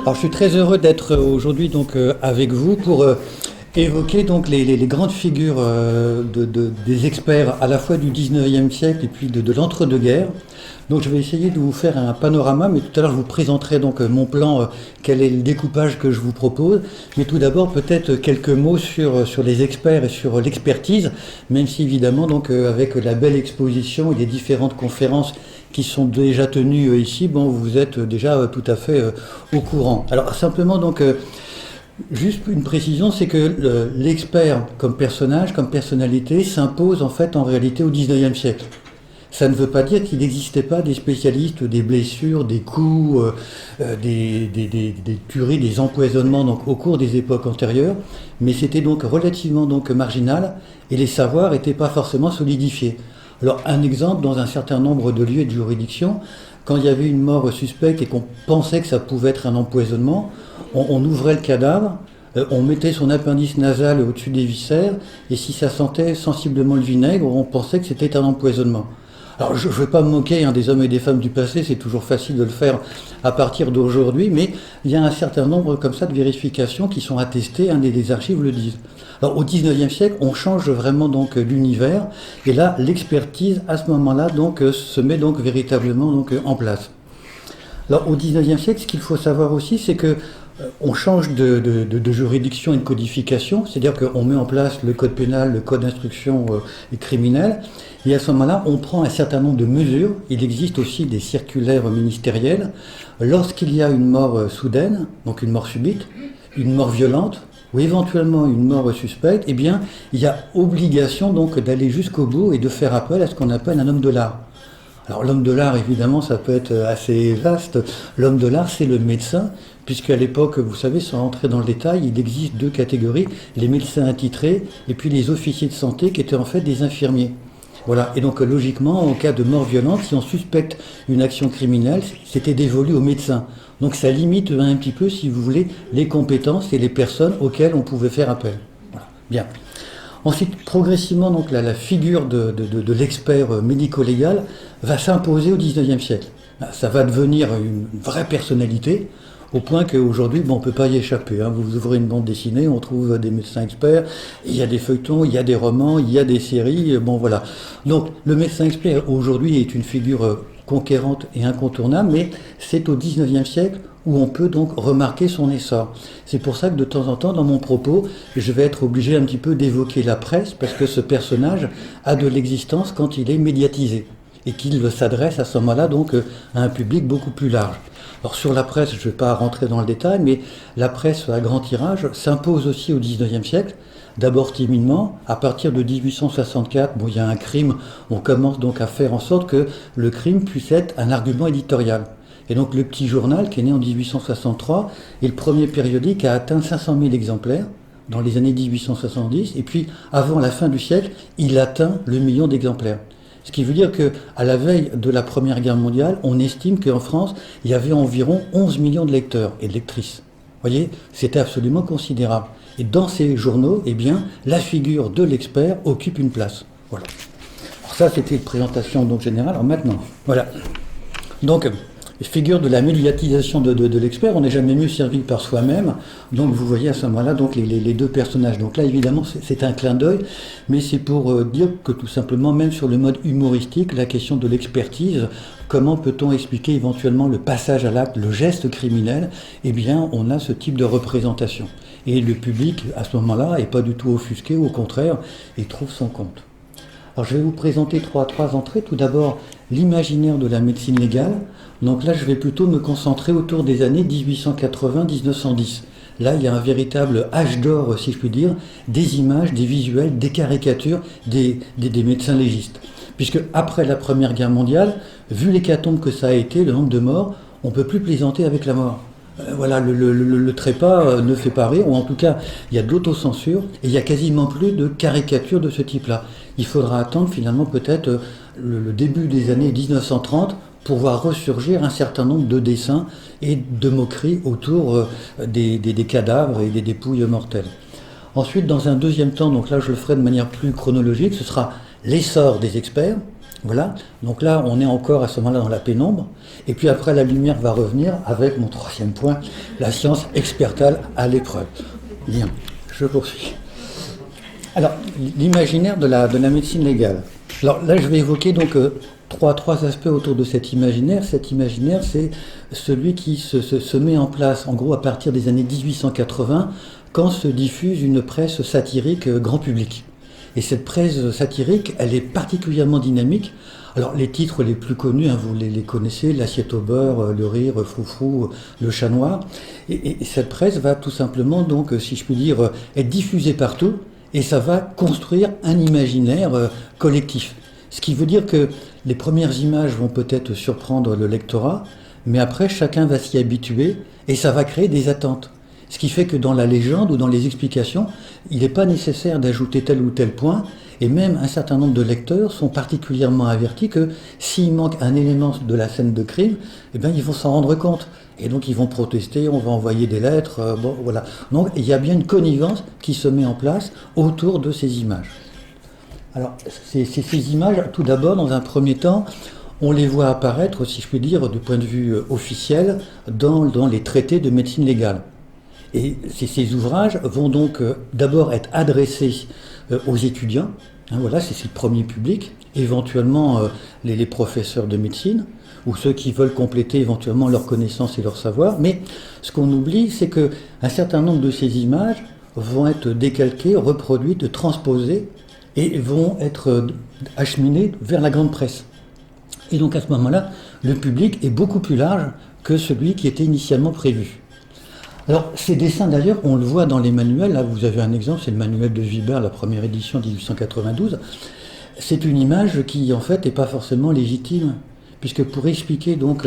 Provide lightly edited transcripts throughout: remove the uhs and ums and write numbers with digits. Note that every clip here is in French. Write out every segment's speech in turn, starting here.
Alors, je suis très heureux d'être aujourd'hui donc avec vous pour évoquer donc les grandes figures des experts à la fois du 19e siècle et puis de l'entre-deux-guerres. Donc je vais essayer de vous faire un panorama, mais tout à l'heure je vous présenterai donc mon plan, quel est le découpage que je vous propose. Mais tout d'abord peut-être quelques mots sur les experts et sur l'expertise, même si évidemment donc avec la belle exposition et les différentes conférences qui sont déjà tenues ici, bon vous êtes déjà tout à fait au courant. Alors simplement donc juste une précision, c'est que l'expert comme personnage, comme personnalité s'impose en fait en réalité au 19e siècle. Ça ne veut pas dire qu'il n'existait pas des spécialistes des blessures, des coups, des tueries, des empoisonnements donc, au cours des époques antérieures, mais c'était donc relativement donc, marginal et les savoirs n'étaient pas forcément solidifiés. Alors un exemple, dans un certain nombre de lieux et de juridictions, quand il y avait une mort suspecte et qu'on pensait que ça pouvait être un empoisonnement, on ouvrait le cadavre, on mettait son appendice nasal au-dessus des viscères, et si ça sentait sensiblement le vinaigre, on pensait que c'était un empoisonnement. Alors je ne veux pas me moquer des hommes et des femmes du passé, c'est toujours facile de le faire à partir d'aujourd'hui, mais il y a un certain nombre comme ça de vérifications qui sont attestées, les archives le disent. Alors au 19e siècle, on change vraiment donc l'univers, et là l'expertise à ce moment-là donc se met donc véritablement donc en place. Alors au 19e siècle, ce qu'il faut savoir aussi, c'est que on change de juridiction et de codification, c'est-à-dire qu'on met en place le code pénal, le code d'instruction criminelle, et à ce moment-là, on prend un certain nombre de mesures. Il existe aussi des circulaires ministérielles. Lorsqu'il y a une mort soudaine, donc une mort subite, une mort violente, ou éventuellement une mort suspecte, eh bien, il y a obligation donc d'aller jusqu'au bout et de faire appel à ce qu'on appelle un homme de l'art. Alors l'homme de l'art, évidemment, ça peut être assez vaste. L'homme de l'art, c'est le médecin, puisqu'à l'époque, vous savez, sans rentrer dans le détail, il existe deux catégories, les médecins attitrés et puis les officiers de santé qui étaient en fait des infirmiers. Voilà, et donc logiquement, en cas de mort violente, si on suspecte une action criminelle, c'était dévolu aux médecins. Donc ça limite un petit peu, si vous voulez, les compétences et les personnes auxquelles on pouvait faire appel. Voilà, bien. Ensuite, progressivement, donc, la figure de l'expert médico-légal va s'imposer au XIXe siècle. Ça va devenir une vraie personnalité, au point qu'aujourd'hui, on ne peut pas y échapper. Vous ouvrez une bande dessinée, on trouve des médecins experts, il y a des feuilletons, il y a des romans, il y a des séries, bon voilà. Donc le médecin expert aujourd'hui est une figure conquérante et incontournable, mais c'est au XIXe siècle où on peut donc remarquer son essor. C'est pour ça que de temps en temps, dans mon propos, je vais être obligé un petit peu d'évoquer la presse, parce que ce personnage a de l'existence quand il est médiatisé, et qu'il s'adresse à ce moment-là donc à un public beaucoup plus large. Alors sur la presse, je ne vais pas rentrer dans le détail, mais la presse à grand tirage s'impose aussi au XIXe siècle. D'abord timidement, à partir de 1864, il y a un crime, on commence donc à faire en sorte que le crime puisse être un argument éditorial. Et donc le Petit Journal, qui est né en 1863, est le premier périodique à atteindre 500 000 exemplaires dans les années 1870, et puis avant la fin du siècle, il atteint le million d'exemplaires. Ce qui veut dire qu'à la veille de la Première Guerre mondiale, on estime qu'en France, il y avait environ 11 millions de lecteurs et de lectrices. Vous voyez, c'était absolument considérable. Et dans ces journaux, eh bien, la figure de l'expert occupe une place. Voilà. Alors ça, c'était une présentation donc générale. Alors maintenant, voilà. Donc, figure de la médiatisation de l'expert, on n'est jamais mieux servi par soi-même. Donc vous voyez à ce moment-là donc les deux personnages. Donc là évidemment c'est un clin d'œil, mais c'est pour dire que tout simplement même sur le mode humoristique, la question de l'expertise, comment peut-on expliquer éventuellement le passage à l'acte, le geste criminel, eh bien on a ce type de représentation. Et le public à ce moment-là n'est pas du tout offusqué, au contraire, il trouve son compte. Alors je vais vous présenter trois entrées. Tout d'abord, l'imaginaire de la médecine légale. Donc là, je vais plutôt me concentrer autour des années 1880-1910. Là, il y a un véritable âge d'or, si je puis dire, des images, des visuels, des caricatures des médecins légistes. Puisque après la Première Guerre mondiale, vu l'hécatombe que ça a été, le nombre de morts, on ne peut plus plaisanter avec la mort. Voilà, le trépas ne fait pas rire, ou en tout cas, il y a de l'autocensure, et il n'y a quasiment plus de caricatures de ce type-là. Il faudra attendre finalement peut-être le début des années 1930 pour voir ressurgir un certain nombre de dessins et de moqueries autour des cadavres et des dépouilles mortelles. Ensuite, dans un deuxième temps, donc là je le ferai de manière plus chronologique, ce sera l'essor des experts, Voilà, donc là on est encore à ce moment-là dans la pénombre, et puis après la lumière va revenir avec mon troisième point, la science expertale à l'épreuve. Bien, je poursuis. Alors, l'imaginaire de la médecine légale. Alors là je vais évoquer donc trois aspects autour de cet imaginaire. Cet imaginaire, c'est celui qui se met en place en gros à partir des années 1880, quand se diffuse une presse satirique grand public. Et cette presse satirique, elle est particulièrement dynamique. Alors les titres les plus connus, hein, vous les connaissez, L'assiette au beurre, Le rire, Froufrou, Le chat noir. Et cette presse va tout simplement, donc, si je puis dire, être diffusée partout, et ça va construire un imaginaire collectif. Ce qui veut dire que les premières images vont peut-être surprendre le lectorat, mais après chacun va s'y habituer, et ça va créer des attentes. Ce qui fait que dans la légende ou dans les explications, il n'est pas nécessaire d'ajouter tel ou tel point, et même un certain nombre de lecteurs sont particulièrement avertis que s'il manque un élément de la scène de crime, eh bien, ils vont s'en rendre compte. Et donc ils vont protester, on va envoyer des lettres, bon voilà. Donc il y a bien une connivence qui se met en place autour de ces images. Alors ces images, tout d'abord, dans un premier temps, on les voit apparaître, si je puis dire, du point de vue officiel, dans les traités de médecine légale. Et ces ouvrages vont donc d'abord être adressés aux étudiants, hein, voilà, c'est le premier public, éventuellement les professeurs de médecine, ou ceux qui veulent compléter éventuellement leurs connaissances et leur savoir. Mais ce qu'on oublie, c'est qu'un certain nombre de ces images vont être décalquées, reproduites, transposées, et vont être acheminées vers la grande presse. Et donc à ce moment-là, le public est beaucoup plus large que celui qui était initialement prévu. Alors, ces dessins, d'ailleurs, on le voit dans les manuels. Là, vous avez un exemple, c'est le manuel de Vibert, la première édition 1892. C'est une image qui, en fait, n'est pas forcément légitime, puisque pour expliquer donc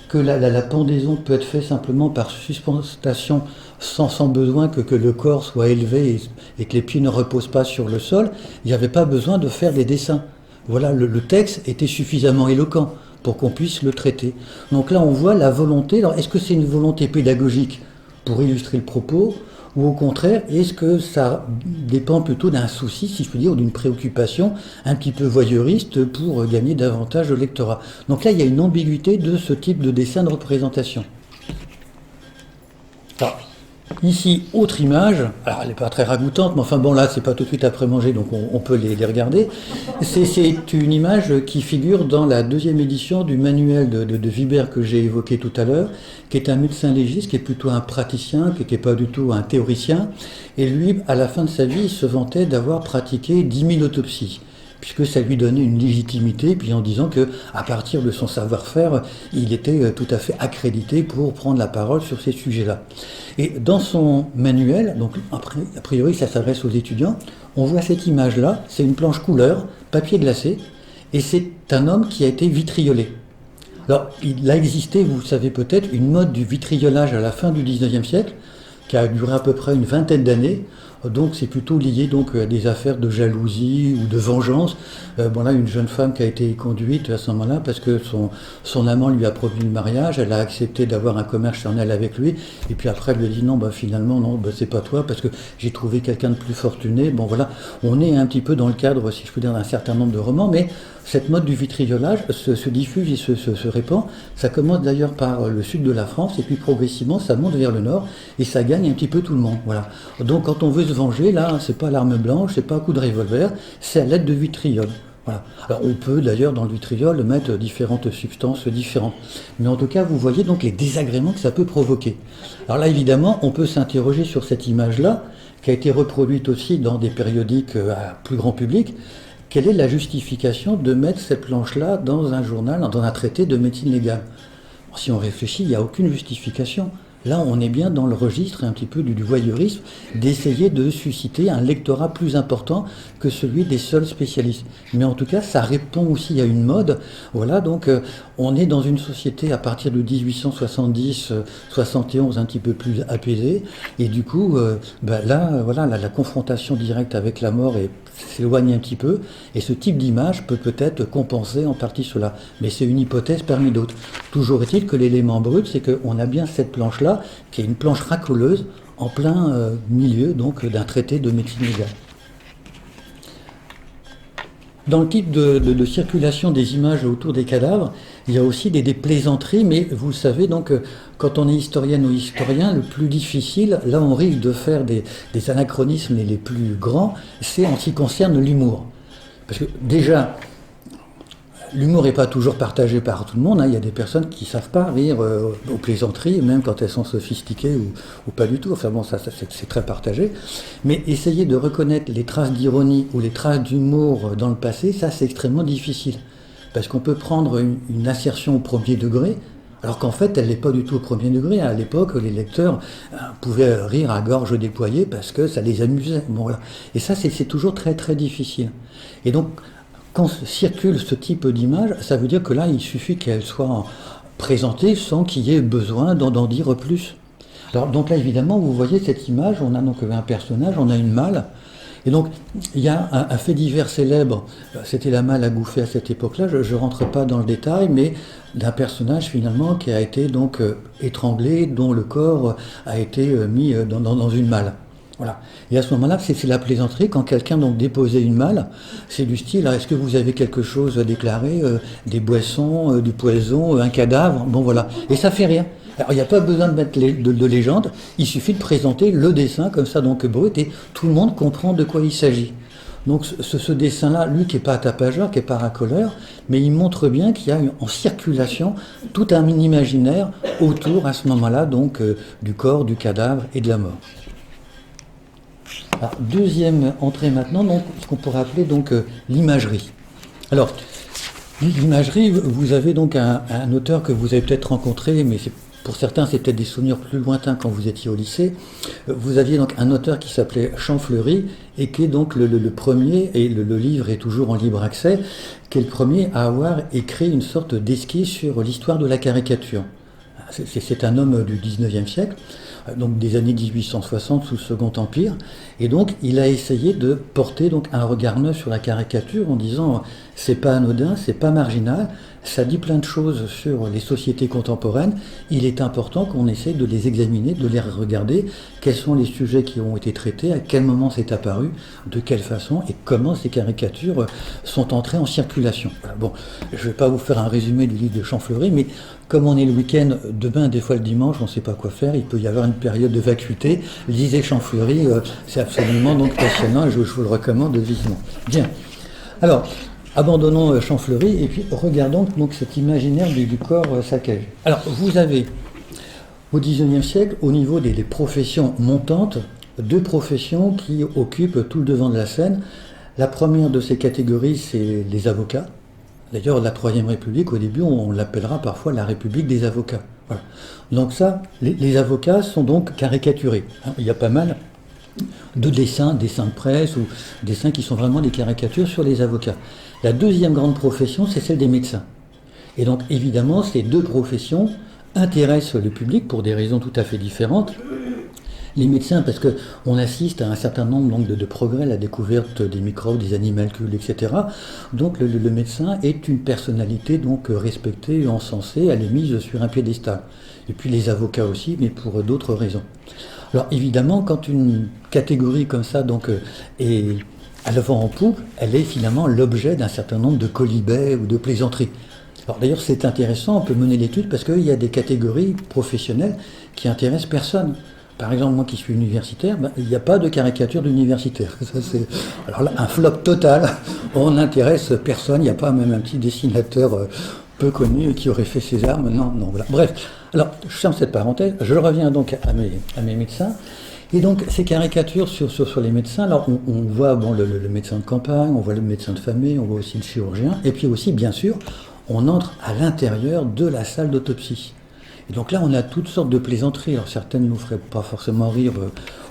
que la pendaison peut être faite simplement par suspension sans besoin que le corps soit élevé et que les pieds ne reposent pas sur le sol, il n'y avait pas besoin de faire des dessins. Voilà, le texte était suffisamment éloquent pour qu'on puisse le traiter. Donc là, on voit la volonté. Alors, est-ce que c'est une volonté pédagogique pour illustrer le propos, ou au contraire, est-ce que ça dépend plutôt d'un souci, si je puis dire, ou d'une préoccupation un petit peu voyeuriste pour gagner davantage de lectorat? Donc là, il y a une ambiguïté de ce type de dessin de représentation. Alors, ici, autre image, alors elle n'est pas très ragoûtante, mais enfin bon là, c'est pas tout de suite après manger, donc on peut les regarder. C'est une image qui figure dans la deuxième édition du manuel de Vibert que j'ai évoqué tout à l'heure, qui est un médecin légiste, qui est plutôt un praticien, qui n'est pas du tout un théoricien, et lui, à la fin de sa vie, il se vantait d'avoir pratiqué 10 000 autopsies, puisque ça lui donnait une légitimité, puis en disant que à partir de son savoir-faire, il était tout à fait accrédité pour prendre la parole sur ces sujets-là. Et dans son manuel, donc a priori ça s'adresse aux étudiants, on voit cette image-là, c'est une planche couleur, papier glacé, et c'est un homme qui a été vitriolé. Alors, il a existé, vous le savez peut-être, une mode du vitriolage à la fin du 19e siècle, qui a duré à peu près une vingtaine d'années. Donc c'est plutôt lié donc à des affaires de jalousie ou de vengeance. Bon là, une jeune femme qui a été conduite à ce moment-là parce que son amant lui a promis le mariage, elle a accepté d'avoir un commerce charnel avec lui, et puis après elle lui a dit non, finalement non, c'est pas toi parce que j'ai trouvé quelqu'un de plus fortuné. Bon voilà, on est un petit peu dans le cadre, si je peux dire, d'un certain nombre de romans, mais cette mode du vitriolage se diffuse et se répand. Ça commence d'ailleurs par le sud de la France, et puis progressivement ça monte vers le nord, et ça gagne un petit peu tout le monde. Voilà. Donc quand on veut se venger, là, c'est pas l'arme blanche, c'est pas un coup de revolver, c'est à l'aide de vitriol. Voilà. Alors on peut d'ailleurs dans le vitriol mettre différentes substances différentes. Mais en tout cas, vous voyez donc les désagréments que ça peut provoquer. Alors là, évidemment, on peut s'interroger sur cette image-là, qui a été reproduite aussi dans des périodiques à plus grand public. Quelle est la justification de mettre cette planche-là dans un journal, dans un traité de médecine légale? Alors, si on réfléchit, il n'y a aucune justification. Là, on est bien dans le registre un petit peu du voyeurisme, d'essayer de susciter un lectorat plus important que celui des seuls spécialistes. Mais en tout cas, ça répond aussi à une mode. Voilà, donc on est dans une société à partir de 1870-71 un petit peu plus apaisée. Et du coup, là, voilà, la confrontation directe avec la mort s'éloigne un petit peu. Et ce type d'image peut peut-être compenser en partie cela. Mais c'est une hypothèse parmi d'autres. Toujours est-il que l'élément brut, c'est qu'on a bien cette planche-là, qui est une planche racoleuse en plein milieu donc d'un traité de médecine légale. Dans le type de circulation des images autour des cadavres, il y a aussi des plaisanteries, mais vous le savez, donc, quand on est historienne ou historien, le plus difficile, là on risque de faire des anachronismes les plus grands, c'est en ce qui concerne l'humour. Parce que déjà, l'humour n'est pas toujours partagé par tout le monde, hein. Il y a des personnes qui ne savent pas rire aux plaisanteries, même quand elles sont sophistiquées ou pas du tout. Enfin bon, ça c'est très partagé. Mais essayer de reconnaître les traces d'ironie ou les traces d'humour dans le passé, ça c'est extrêmement difficile. Parce qu'on peut prendre une assertion au premier degré, alors qu'en fait elle n'est pas du tout au premier degré. À l'époque, les lecteurs pouvaient rire à gorge déployée parce que ça les amusait. Bon, voilà. Et ça c'est toujours très très difficile. Et donc, quand circule ce type d'image, ça veut dire que là, il suffit qu'elle soit présentée sans qu'il y ait besoin d'en dire plus. Alors, donc là, évidemment, vous voyez cette image, on a donc un personnage, on a une malle, et donc il y a un fait divers célèbre, c'était la malle à bouffer à cette époque-là, je ne rentre pas dans le détail, mais d'un personnage finalement qui a été donc étranglé, dont le corps a été mis dans une malle. Voilà. Et à ce moment-là, c'est la plaisanterie. Quand quelqu'un donc déposait une malle, c'est du style, est-ce que vous avez quelque chose à déclarer, des boissons, du poison, un cadavre? Bon voilà. Et ça fait rire. Alors il n'y a pas besoin de mettre de légende, il suffit de présenter le dessin comme ça, donc brut, et tout le monde comprend de quoi il s'agit. Donc ce dessin-là, lui qui n'est pas tapageur, qui n'est pas racoleur, mais il montre bien qu'il y a en circulation tout un imaginaire autour à ce moment-là donc du corps, du cadavre et de la mort. Alors, deuxième entrée maintenant, donc, ce qu'on pourrait appeler donc l'imagerie. Alors, l'imagerie, vous avez donc un auteur que vous avez peut-être rencontré, mais pour certains c'est peut-être des souvenirs plus lointains quand vous étiez au lycée. Vous aviez donc un auteur qui s'appelait Champfleury et qui est donc le premier, et le livre est toujours en libre accès, qui est le premier à avoir écrit une sorte d'esquisse sur l'histoire de la caricature. C'est un homme du 19e siècle, donc des années 1860 sous le Second Empire, et donc il a essayé de porter donc un regard neuf sur la caricature en disant c'est pas anodin, c'est pas marginal, ça dit plein de choses sur les sociétés contemporaines, il est important qu'on essaie de les examiner, de les regarder, quels sont les sujets qui ont été traités, à quel moment c'est apparu, de quelle façon et comment ces caricatures sont entrées en circulation. Voilà. Bon, je ne vais pas vous faire un résumé du livre de Champfleury, mais comme on est le week-end, demain, des fois le dimanche, on ne sait pas quoi faire, il peut y avoir une période de vacuité. Lisez Champfleury, c'est absolument donc passionnant et je vous le recommande vivement. Bien. Alors, abandonnons Champfleury et puis regardons donc cet imaginaire du corps saccagé. Alors, vous avez au XIXe siècle, au niveau des professions montantes, deux professions qui occupent tout le devant de la scène. La première de ces catégories, c'est les avocats. D'ailleurs, la Troisième République, au début, on l'appellera parfois la République des avocats. Voilà. Donc ça, les avocats sont donc caricaturés. Il y a pas mal de dessins de presse ou dessins qui sont vraiment des caricatures sur les avocats. La deuxième grande profession, c'est celle des médecins. Et donc, évidemment, ces deux professions intéressent le public pour des raisons tout à fait différentes. Les médecins, parce qu'on assiste à un certain nombre donc, de progrès, la découverte des microbes, des animalcules, etc. Donc le médecin est une personnalité donc respectée, encensée, elle est mise sur un piédestal. Et puis les avocats aussi, mais pour d'autres raisons. Alors évidemment, quand une catégorie comme ça donc, est à l'avant en poupe, elle est finalement l'objet d'un certain nombre de quolibets ou de plaisanteries. Alors d'ailleurs c'est intéressant, on peut mener l'étude parce qu'il y a des catégories professionnelles qui intéressent personne. Par exemple, moi qui suis universitaire, il n'y a pas de caricature d'universitaire. Alors là, un flop total, on n'intéresse personne, il n'y a pas même un petit dessinateur peu connu qui aurait fait ses armes, non, voilà. Bref, alors je ferme cette parenthèse, je reviens donc à mes médecins. Et donc ces caricatures sur les médecins, alors on voit bon, le médecin de campagne, on voit le médecin de famille, on voit aussi le chirurgien, et puis aussi, bien sûr, on entre à l'intérieur de la salle d'autopsie. Et donc là, on a toutes sortes de plaisanteries. Alors certaines ne nous feraient pas forcément rire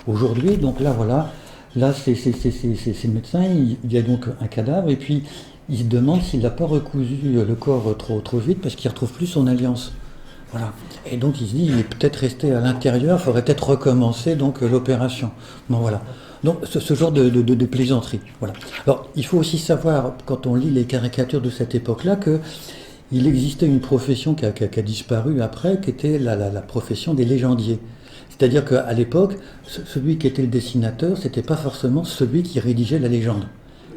aujourd'hui. Donc là, voilà, là, c'est le médecin, il y a donc un cadavre, et puis il se demande s'il n'a pas recousu le corps trop vite parce qu'il ne retrouve plus son alliance. Voilà. Et donc il se dit, il est peut-être resté à l'intérieur, il faudrait peut-être recommencer donc l'opération. Bon voilà. Donc ce genre de plaisanterie. Voilà. Alors il faut aussi savoir, quand on lit les caricatures de cette époque-là, que il existait une profession qui a disparu après, qui était la profession des légendiers. C'est-à-dire qu'à l'époque, celui qui était le dessinateur, c'était pas forcément celui qui rédigeait la légende.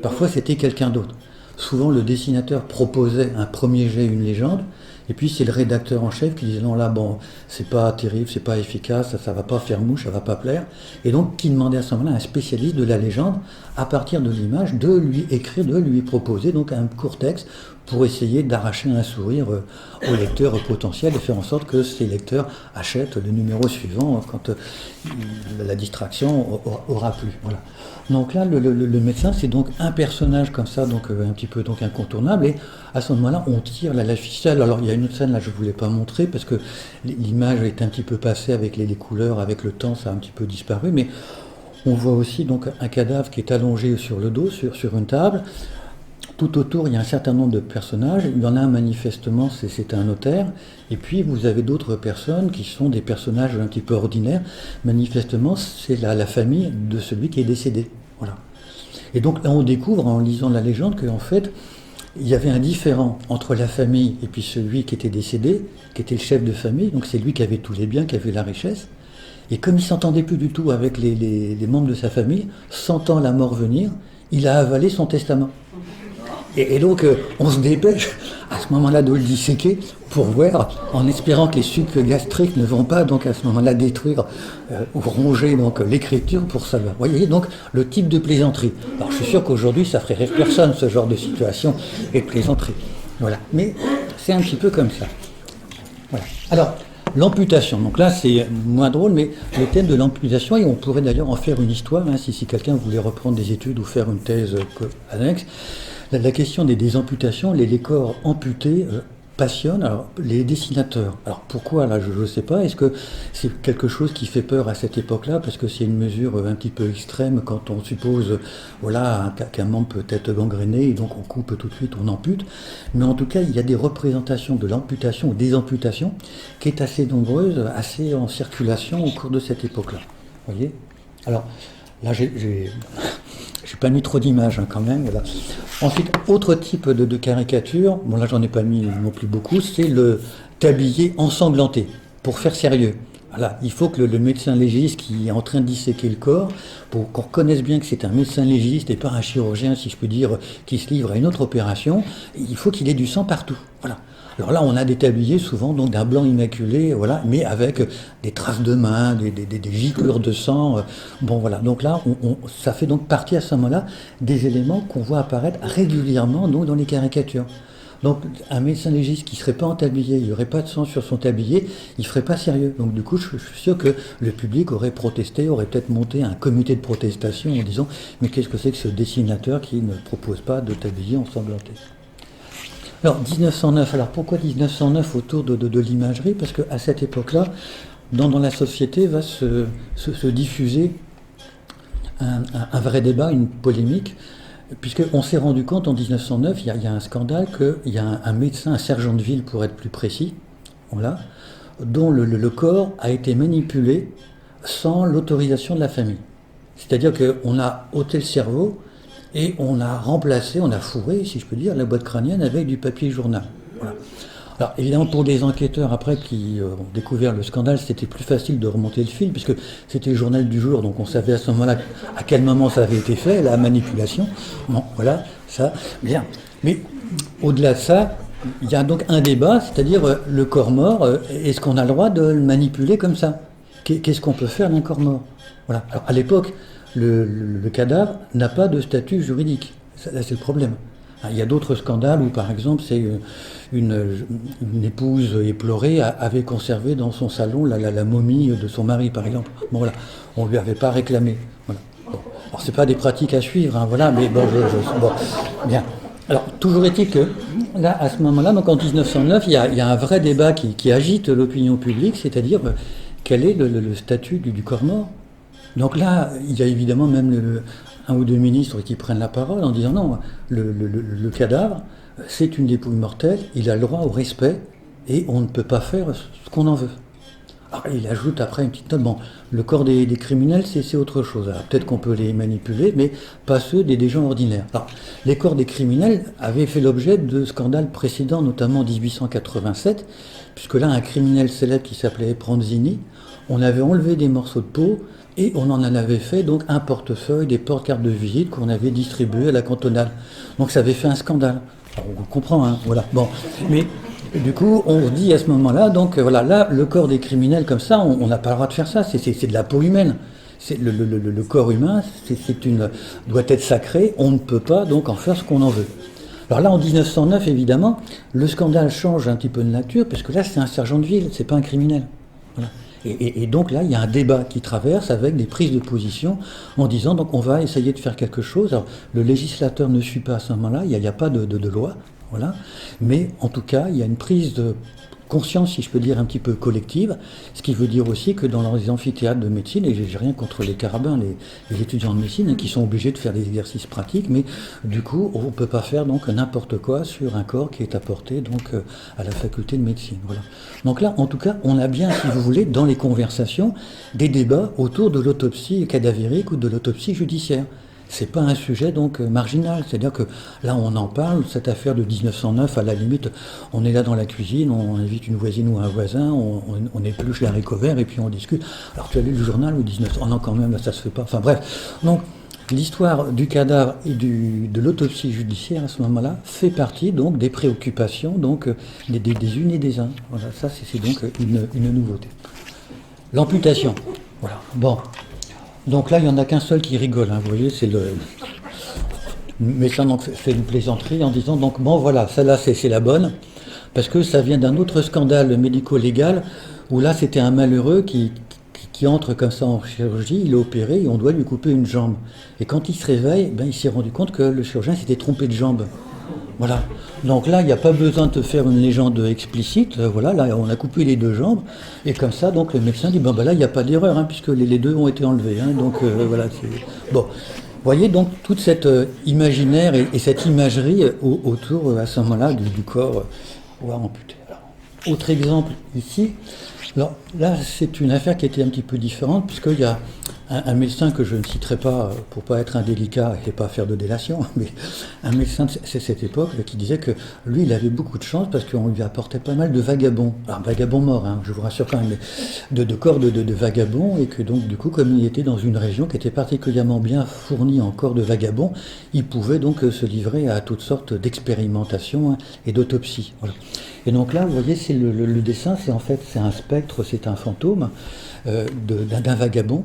Parfois, c'était quelqu'un d'autre. souvent le dessinateur proposait un premier jet, une légende, et puis c'est le rédacteur en chef qui disait non là bon c'est pas terrible, c'est pas efficace, ça va pas faire mouche, ça va pas plaire, et donc qui demandait à ce moment-là à un spécialiste de la légende, à partir de l'image, de lui écrire, de lui proposer donc un court texte pour essayer d'arracher un sourire aux lecteurs potentiels et faire en sorte que ces lecteurs achètent le numéro suivant quand la distraction aura plu. Voilà. Donc là, le médecin, c'est donc un personnage comme ça, donc un petit peu donc incontournable, et à ce moment-là, on tire la ficelle. Alors il y a une autre scène là, je ne voulais pas montrer parce que l'image est un petit peu passée avec les couleurs, avec le temps, ça a un petit peu disparu, mais on voit aussi donc un cadavre qui est allongé sur le dos, sur une table. Tout autour, il y a un certain nombre de personnages. Il y en a un, manifestement, c'est un notaire. Et puis, vous avez d'autres personnes qui sont des personnages un petit peu ordinaires. Manifestement, c'est la famille de celui qui est décédé. Voilà. Et donc, là, on découvre, en lisant la légende, qu'en fait, il y avait un différend entre la famille et puis celui qui était décédé, qui était le chef de famille. Donc, c'est lui qui avait tous les biens, qui avait la richesse. Et comme il ne s'entendait plus du tout avec les membres de sa famille, sentant la mort venir, il a avalé son testament. Et donc, on se dépêche à ce moment-là de le disséquer pour voir, en espérant que les sucs gastriques ne vont pas donc à ce moment-là détruire ou ronger donc l'écriture pour savoir. Vous voyez donc le type de plaisanterie. Alors, je suis sûr qu'aujourd'hui, ça ferait rire personne ce genre de situation et de plaisanterie. Voilà. Mais c'est un petit peu comme ça. Voilà. Alors, l'amputation. Donc là, c'est moins drôle, mais le thème de l'amputation, et on pourrait d'ailleurs en faire une histoire, hein, si quelqu'un voulait reprendre des études ou faire une thèse annexe. La question des amputations, les corps amputés passionnent les dessinateurs. Alors pourquoi là, je ne sais pas. Est-ce que c'est quelque chose qui fait peur à cette époque-là, parce que c'est une mesure un petit peu extrême quand on suppose voilà, qu'un membre peut être gangréné et donc on coupe tout de suite, on ampute. Mais en tout cas, il y a des représentations de l'amputation ou des amputations qui est assez nombreuse, assez en circulation au cours de cette époque-là. Vous voyez ? Alors là, j'ai pas mis trop d'images hein, quand même. Voilà. Ensuite, autre type de caricature, bon là j'en ai pas mis non plus beaucoup, c'est le tablier ensanglanté, pour faire sérieux. Voilà, il faut que le médecin légiste qui est en train de disséquer le corps, pour qu'on reconnaisse bien que c'est un médecin légiste et pas un chirurgien, si je peux dire, qui se livre à une autre opération, il faut qu'il ait du sang partout. Voilà. Alors là, on a des tabliers souvent donc d'un blanc immaculé, voilà, mais avec des traces de main, des giclures de sang. Bon voilà, donc là, ça fait donc partie à ce moment-là des éléments qu'on voit apparaître régulièrement donc, dans les caricatures. Donc un médecin légiste qui ne serait pas en tablier, il n'y aurait pas de sang sur son tablier, il ne ferait pas sérieux. Donc du coup, je suis sûr que le public aurait protesté, aurait peut-être monté un comité de protestation en disant « Mais qu'est-ce que c'est que ce dessinateur qui ne propose pas de tablier ensanglanté ?» Alors 1909, alors pourquoi 1909 autour de l'imagerie? Parce qu'à cette époque-là, dans la société va se diffuser un vrai débat, une polémique, puisqu'on s'est rendu compte en 1909, il y a un scandale, qu'il y a un médecin, un sergent de ville pour être plus précis, voilà, dont le corps a été manipulé sans l'autorisation de la famille. C'est-à-dire qu'on a ôté le cerveau, et on a remplacé, on a fourré, si je peux dire, la boîte crânienne avec du papier journal. Voilà. Alors évidemment, pour des enquêteurs après qui ont découvert le scandale, c'était plus facile de remonter le fil, puisque c'était le journal du jour, donc on savait à ce moment-là à quel moment ça avait été fait, la manipulation. Bon, voilà, ça, bien. Mais au-delà de ça, il y a donc un débat, c'est-à-dire le corps mort, est-ce qu'on a le droit de le manipuler comme ça? Qu'est-ce qu'on peut faire d'un corps mort? Voilà. Alors à l'époque, le cadavre n'a pas de statut juridique. Là, c'est le problème. Il y a d'autres scandales où, par exemple, c'est une épouse éplorée avait conservé dans son salon la momie de son mari, par exemple. Bon, voilà, on lui avait pas réclamé. Voilà. Bon. Alors, c'est pas des pratiques à suivre, hein, voilà, mais bon, bon, bien. Alors, toujours est-il que, là, à ce moment-là, donc en 1909, il y a un vrai débat qui agite l'opinion publique, c'est-à-dire quel est le statut du corps mort. Donc là, il y a évidemment même un ou deux ministres qui prennent la parole en disant non, le cadavre, c'est une dépouille mortelle, il a le droit au respect et on ne peut pas faire ce qu'on en veut. Alors, il ajoute après une petite note, bon, le corps des criminels, c'est autre chose. Alors peut-être qu'on peut les manipuler, mais pas ceux des gens ordinaires. Alors, les corps des criminels avaient fait l'objet de scandales précédents, notamment en 1887, puisque là, un criminel célèbre qui s'appelait Pranzini, on avait enlevé des morceaux de peau Et on en avait fait donc un portefeuille, des porte-cartes de visite qu'on avait distribués à la cantonale. Donc ça avait fait un scandale. Alors, on comprend, hein, voilà. Bon, mais du coup, on se dit à ce moment-là, donc voilà, là, le corps des criminels comme ça, on n'a pas le droit de faire ça. C'est de la peau humaine. C'est le corps humain, doit être sacré. On ne peut pas donc en faire ce qu'on en veut. Alors là, en 1909, évidemment, le scandale change un petit peu de nature, parce que là, c'est un sergent de ville, c'est pas un criminel. Voilà. Et donc là, il y a un débat qui traverse avec des prises de position en disant donc on va essayer de faire quelque chose. Alors, le législateur ne suit pas à ce moment-là, il n'y a pas de loi, voilà. Mais en tout cas, il y a une prise de conscience, si je peux dire, un petit peu collective, ce qui veut dire aussi que dans les amphithéâtres de médecine, et j'ai rien contre les carabins, les étudiants de médecine, hein, qui sont obligés de faire des exercices pratiques, mais du coup, on ne peut pas faire donc n'importe quoi sur un corps qui est apporté donc à la faculté de médecine. Voilà. Donc là, en tout cas, on a bien, si vous voulez, dans les conversations, des débats autour de l'autopsie cadavérique ou de l'autopsie judiciaire. C'est pas un sujet donc marginal, c'est-à-dire que là on en parle, cette affaire de 1909, à la limite, on est là dans la cuisine, on invite une voisine ou un voisin, on épluche les haricots verts et puis on discute. Alors tu as lu le journal ou 1900, oh non quand même, là, ça se fait pas, enfin bref. Donc l'histoire du cadavre et de l'autopsie judiciaire à ce moment-là fait partie donc des préoccupations donc des unes et des uns. Voilà, ça c'est donc une nouveauté. L'amputation, voilà, bon. Donc là, il n'y en a qu'un seul qui rigole, hein, vous voyez, c'est le médecin donc fait une plaisanterie en disant donc bon voilà, celle-là c'est la bonne, parce que ça vient d'un autre scandale médico-légal où là c'était un malheureux qui entre comme ça en chirurgie, il est opéré et on doit lui couper une jambe. Et quand il se réveille, ben, il s'est rendu compte que le chirurgien s'était trompé de jambe. Voilà. Donc là, il n'y a pas besoin de te faire une légende explicite. Voilà, là, on a coupé les deux jambes. Et comme ça, donc le médecin dit, bon, ben là, il n'y a pas d'erreur, hein, puisque les deux ont été enlevés. Hein, donc voilà, c'est... Bon. Vous voyez donc toute cette imaginaire et cette imagerie autour, à ce moment-là, du corps amputé. Alors, autre exemple ici. Alors là, c'est une affaire qui était un petit peu différente, puisqu'il y a un médecin que je ne citerai pas pour pas être indélicat et pas faire de délation, mais un médecin de cette époque qui disait que lui, il avait beaucoup de chance parce qu'on lui apportait pas mal de vagabonds. Alors, vagabonds morts, hein, je vous rassure quand même, mais de corps de vagabonds, et que donc, du coup, comme il était dans une région qui était particulièrement bien fournie en corps de vagabonds, il pouvait donc se livrer à toutes sortes d'expérimentations, hein, et d'autopsies. Voilà. Et donc là, vous voyez, c'est le dessin, c'est un spectre, c'est un fantôme d'un vagabond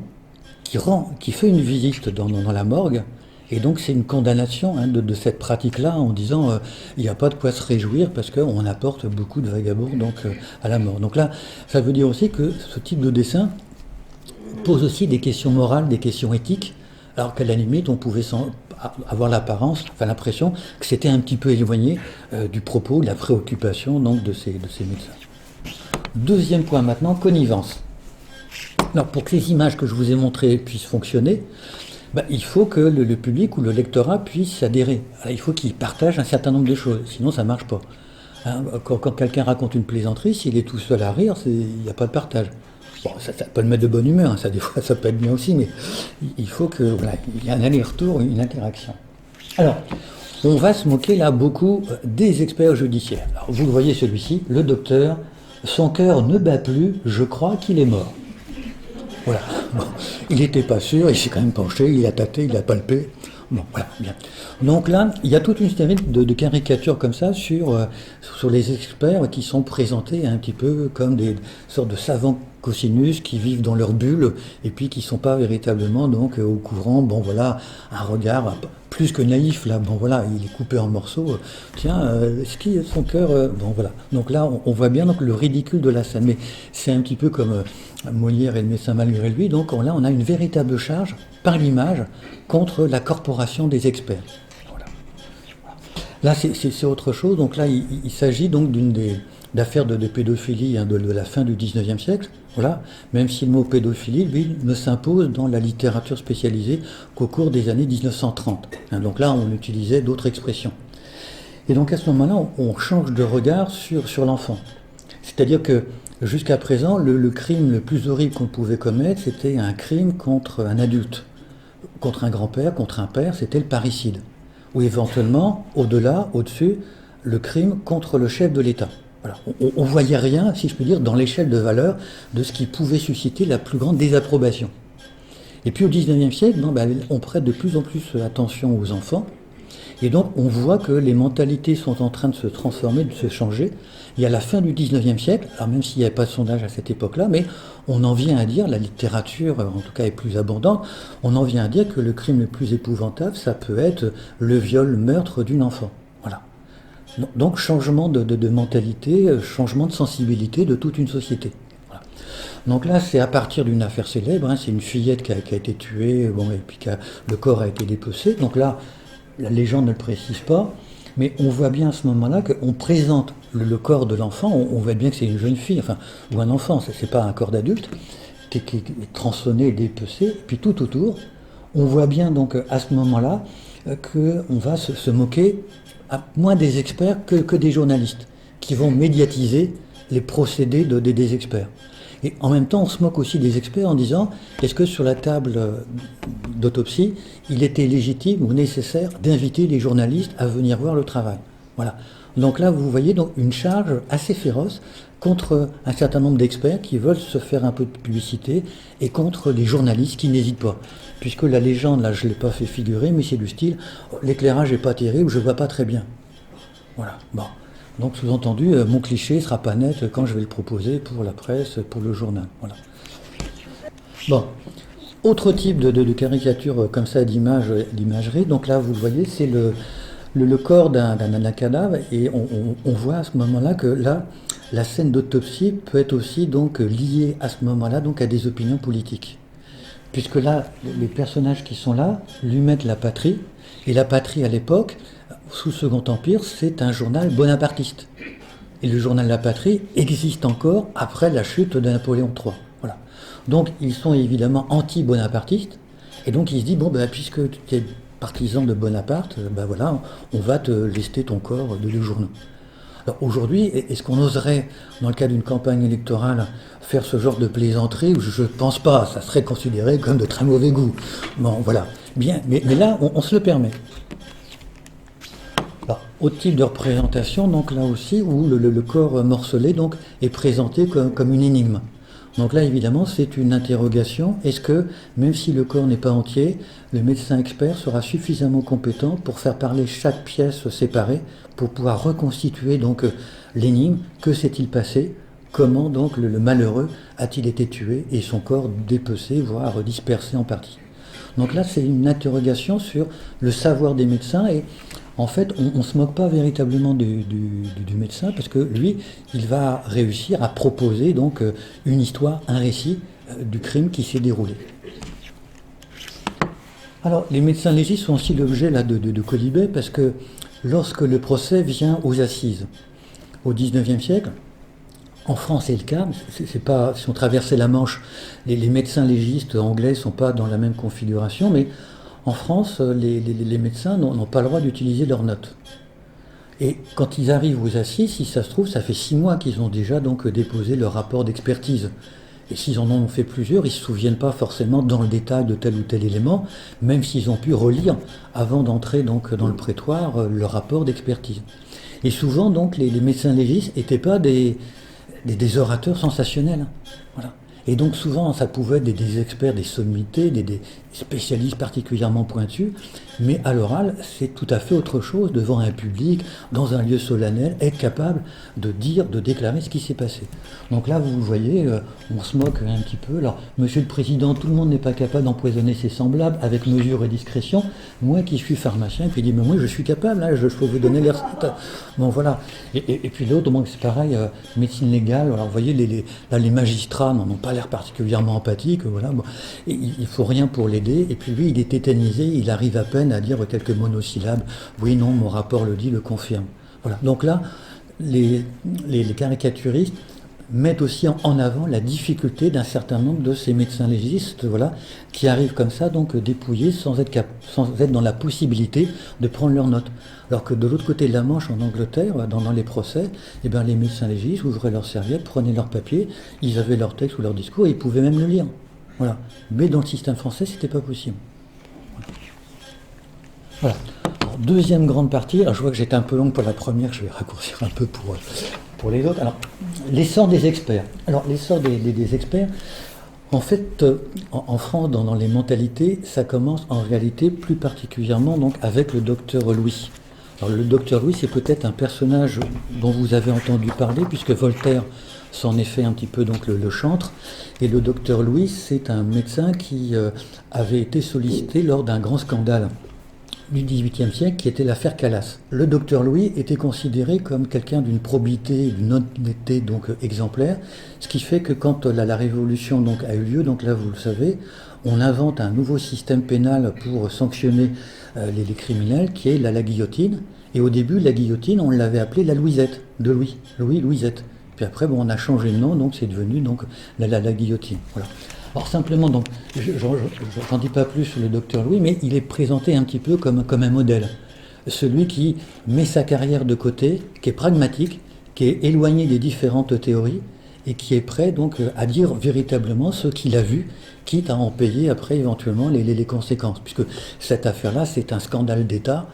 qui fait une visite dans la morgue. Et donc c'est une condamnation, hein, de cette pratique-là en disant il n'y a pas de quoi se réjouir parce qu'on apporte beaucoup de vagabonds donc, à la mort. Donc là, ça veut dire aussi que ce type de dessin pose aussi des questions morales, des questions éthiques, alors qu'à la limite on pouvait avoir l'impression que c'était un petit peu éloigné du propos, de la préoccupation donc, de ces médecins. Deuxième point maintenant, connivence. Alors pour que les images que je vous ai montrées puissent fonctionner, il faut que le public ou le lectorat puisse adhérer. Alors, il faut qu'il partage un certain nombre de choses, sinon ça ne marche pas. Hein, quand quelqu'un raconte une plaisanterie, s'il est tout seul à rire, il n'y a pas de partage. Bon, ça peut le mettre de bonne humeur, hein, ça des fois ça peut être bien aussi, mais il faut qu'il y ait un aller-retour, une interaction. Alors, on va se moquer là beaucoup des experts judiciaires. Alors, vous le voyez celui-ci, le docteur, son cœur ne bat plus, je crois qu'il est mort. Voilà. Bon, il n'était pas sûr, il s'est quand même penché, il a tâté, il a palpé. Bon, voilà, bien. Donc là, il y a toute une série de caricatures comme ça sur les experts qui sont présentés un petit peu comme des sortes de savants cosinus qui vivent dans leur bulle et puis qui ne sont pas véritablement donc au courant. Bon voilà, un regard plus que naïf là. Bon voilà, il est coupé en morceaux. Tiens, est-ce qu'il a son cœur bon voilà. Donc là, on voit bien donc le ridicule de la scène. Mais c'est un petit peu comme Molière et le médecin malgré lui. Donc là, on a une véritable charge par l'image contre la corporation des experts. Voilà. Là, c'est autre chose. Donc là, il s'agit donc d'affaires de pédophilie, hein, de la fin du 19e siècle. Voilà. Même si le mot pédophilie, lui, ne s'impose dans la littérature spécialisée qu'au cours des années 1930. Hein, donc là, on utilisait d'autres expressions. Et donc à ce moment-là, on change de regard sur l'enfant. C'est-à-dire que jusqu'à présent, le crime le plus horrible qu'on pouvait commettre, c'était un crime contre un adulte. Contre un grand-père, contre un père, c'était le parricide. Ou éventuellement, au-delà, au-dessus, le crime contre le chef de l'État. Voilà. On ne voyait rien, si je peux dire, dans l'échelle de valeur de ce qui pouvait susciter la plus grande désapprobation. Et puis au XIXe siècle, on prête de plus en plus attention aux enfants. Et donc on voit que les mentalités sont en train de se transformer, de se changer. Et à la fin du XIXe siècle, alors même s'il n'y avait pas de sondage à cette époque-là, mais on en vient à dire, la littérature en tout cas est plus abondante, on en vient à dire que le crime le plus épouvantable, ça peut être le viol, le meurtre d'une enfant. Voilà. Donc changement de mentalité, changement de sensibilité de toute une société. Voilà. Donc là, c'est à partir d'une affaire célèbre, c'est une fillette qui a été tuée, et puis le corps a été dépecé. Donc là, la légende ne le précise pas, mais on voit bien à ce moment-là qu'on présente le corps de l'enfant, on voit bien que c'est une jeune fille, ou un enfant, c'est pas un corps d'adulte, qui est tronçonné, dépecé, et puis tout autour, on voit bien donc à ce moment-là qu'on va se moquer moins des experts que des journalistes, qui vont médiatiser les procédés des experts. Et en même temps, on se moque aussi des experts en disant, est-ce que sur la table d'autopsie, il était légitime ou nécessaire d'inviter les journalistes à venir voir le travail? Voilà. Donc là, vous voyez donc une charge assez féroce contre un certain nombre d'experts qui veulent se faire un peu de publicité et contre les journalistes qui n'hésitent pas. Puisque la légende, là, je ne l'ai pas fait figurer, mais c'est du style, l'éclairage n'est pas terrible, je ne vois pas très bien. Voilà. Bon. Donc sous-entendu, mon cliché ne sera pas net quand je vais le proposer pour la presse, pour le journal. Voilà. Bon. Autre type de caricature comme ça d'imagerie, donc là vous voyez, c'est le corps d'un cadavre, et on voit à ce moment-là que là, la scène d'autopsie peut être aussi donc liée à ce moment-là donc à des opinions politiques. Puisque là, les personnages qui sont là lui mettent la patrie, et la patrie à l'époque, sous le Second Empire, c'est un journal bonapartiste. Et le journal La Patrie existe encore après la chute de Napoléon III. Voilà. Donc ils sont évidemment anti-bonapartistes, et donc ils se disent, puisque tu es partisan de Bonaparte, voilà, on va te lester ton corps de journaux. Alors aujourd'hui, est-ce qu'on oserait, dans le cadre d'une campagne électorale, faire ce genre de plaisanterie? Je ne pense pas, ça serait considéré comme de très mauvais goût. Bon, voilà. Bien, mais là, on se le permet. Alors, autre type de représentation, donc là aussi, où le corps morcelé donc, est présenté comme une énigme. Donc là, évidemment, c'est une interrogation. Est-ce que, même si le corps n'est pas entier, le médecin expert sera suffisamment compétent pour faire parler chaque pièce séparée, pour pouvoir reconstituer donc l'énigme? Que s'est-il passé? Comment donc le malheureux a-t-il été tué et son corps dépecé, voire dispersé en partie? Donc là, c'est une interrogation sur le savoir des médecins, et en fait, on ne se moque pas véritablement du médecin, parce que lui, il va réussir à proposer donc une histoire, un récit du crime qui s'est déroulé. Alors, les médecins légistes sont aussi l'objet là de quolibets, parce que lorsque le procès vient aux assises, au XIXe siècle, en France c'est le cas, c'est pas, si on traversait la Manche, les médecins légistes anglais ne sont pas dans la même configuration, mais en France, les médecins n'ont pas le droit d'utiliser leurs notes. Et quand ils arrivent aux assises, si ça se trouve, ça fait 6 mois qu'ils ont déjà donc déposé leur rapport d'expertise. Et s'ils en ont fait plusieurs, ils ne se souviennent pas forcément dans le détail de tel ou tel élément, même s'ils ont pu relire avant d'entrer donc dans le prétoire le rapport d'expertise. Et souvent donc les médecins légistes n'étaient pas des orateurs sensationnels. Voilà. Et donc souvent ça pouvait être des experts, des sommités, des spécialistes particulièrement pointus, mais à l'oral c'est tout à fait autre chose, devant un public, dans un lieu solennel, être capable de dire, de déclarer ce qui s'est passé. Donc là vous le voyez, on se moque un petit peu. Alors Monsieur le Président, tout le monde n'est pas capable d'empoisonner ses semblables avec mesure et discrétion. Moi qui suis pharmacien, puis il dit mais moi je suis capable, là, je peux vous donner les recettes. Bon voilà. Et puis l'autre, donc c'est pareil, médecine légale. Alors vous voyez, les magistrats n'en ont pas l'air particulièrement empathiques. Voilà. Bon. Il faut rien pour l'aider. Et puis lui, il est tétanisé, il arrive à peine à dire quelques monosyllabes. Oui, non, mon rapport le dit, le confirme. Voilà. Donc là, les caricaturistes mettent aussi en avant la difficulté d'un certain nombre de ces médecins légistes, voilà, qui arrivent comme ça, donc dépouillés, sans être dans la possibilité de prendre leurs notes. Alors que de l'autre côté de la Manche, en Angleterre, dans les procès, eh bien, les médecins légistes ouvraient leurs serviettes, prenaient leur papier, ils avaient leur texte ou leur discours, et ils pouvaient même le lire. Voilà. Mais dans le système français, c'était pas possible. Voilà. Alors, deuxième grande partie, alors je vois que j'étais un peu longue pour la première, je vais raccourcir un peu pour les autres. Alors, l'essor des experts. Alors, l'essor des experts, En fait, en France, dans les mentalités, ça commence en réalité plus particulièrement donc avec le docteur Louis. Alors le docteur Louis, c'est peut-être un personnage dont vous avez entendu parler, puisque Voltaire s'en est fait un petit peu donc le chantre. Et le docteur Louis, c'est un médecin qui avait été sollicité lors d'un grand scandale du XVIIIe siècle, qui était l'affaire Calas. Le docteur Louis était considéré comme quelqu'un d'une probité, d'une honnêteté donc exemplaire, ce qui fait que quand la Révolution donc a eu lieu, donc là vous le savez, on invente un nouveau système pénal pour sanctionner les criminels, qui est la guillotine. Et au début, la guillotine, on l'avait appelée la Louisette, de Louis, Louisette. Puis après, bon, on a changé de nom, donc c'est devenu donc la guillotine. Voilà. Alors simplement, donc, je n'en dis pas plus sur le docteur Louis, mais il est présenté un petit peu comme un modèle. Celui qui met sa carrière de côté, qui est pragmatique, qui est éloigné des différentes théories, et qui est prêt donc à dire véritablement ce qu'il a vu, quitte à en payer après éventuellement les conséquences. Puisque cette affaire-là, c'est un scandale d'État.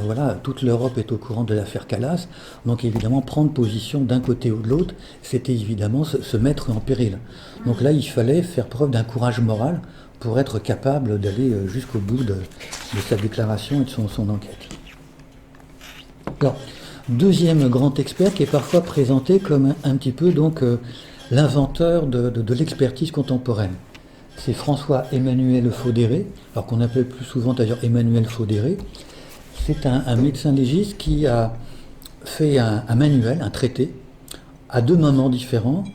Voilà, toute l'Europe est au courant de l'affaire Calas. Donc évidemment, prendre position d'un côté ou de l'autre, c'était évidemment se mettre en péril. Donc là, il fallait faire preuve d'un courage moral pour être capable d'aller jusqu'au bout de sa déclaration et de son enquête. Alors, deuxième grand expert qui est parfois présenté comme un petit peu donc l'inventeur de l'expertise contemporaine. C'est François-Emmanuel Faudéré, alors qu'on appelle plus souvent d'ailleurs Emmanuel Faudéré. C'est un médecin légiste qui a fait un manuel, un traité, à deux moments différents.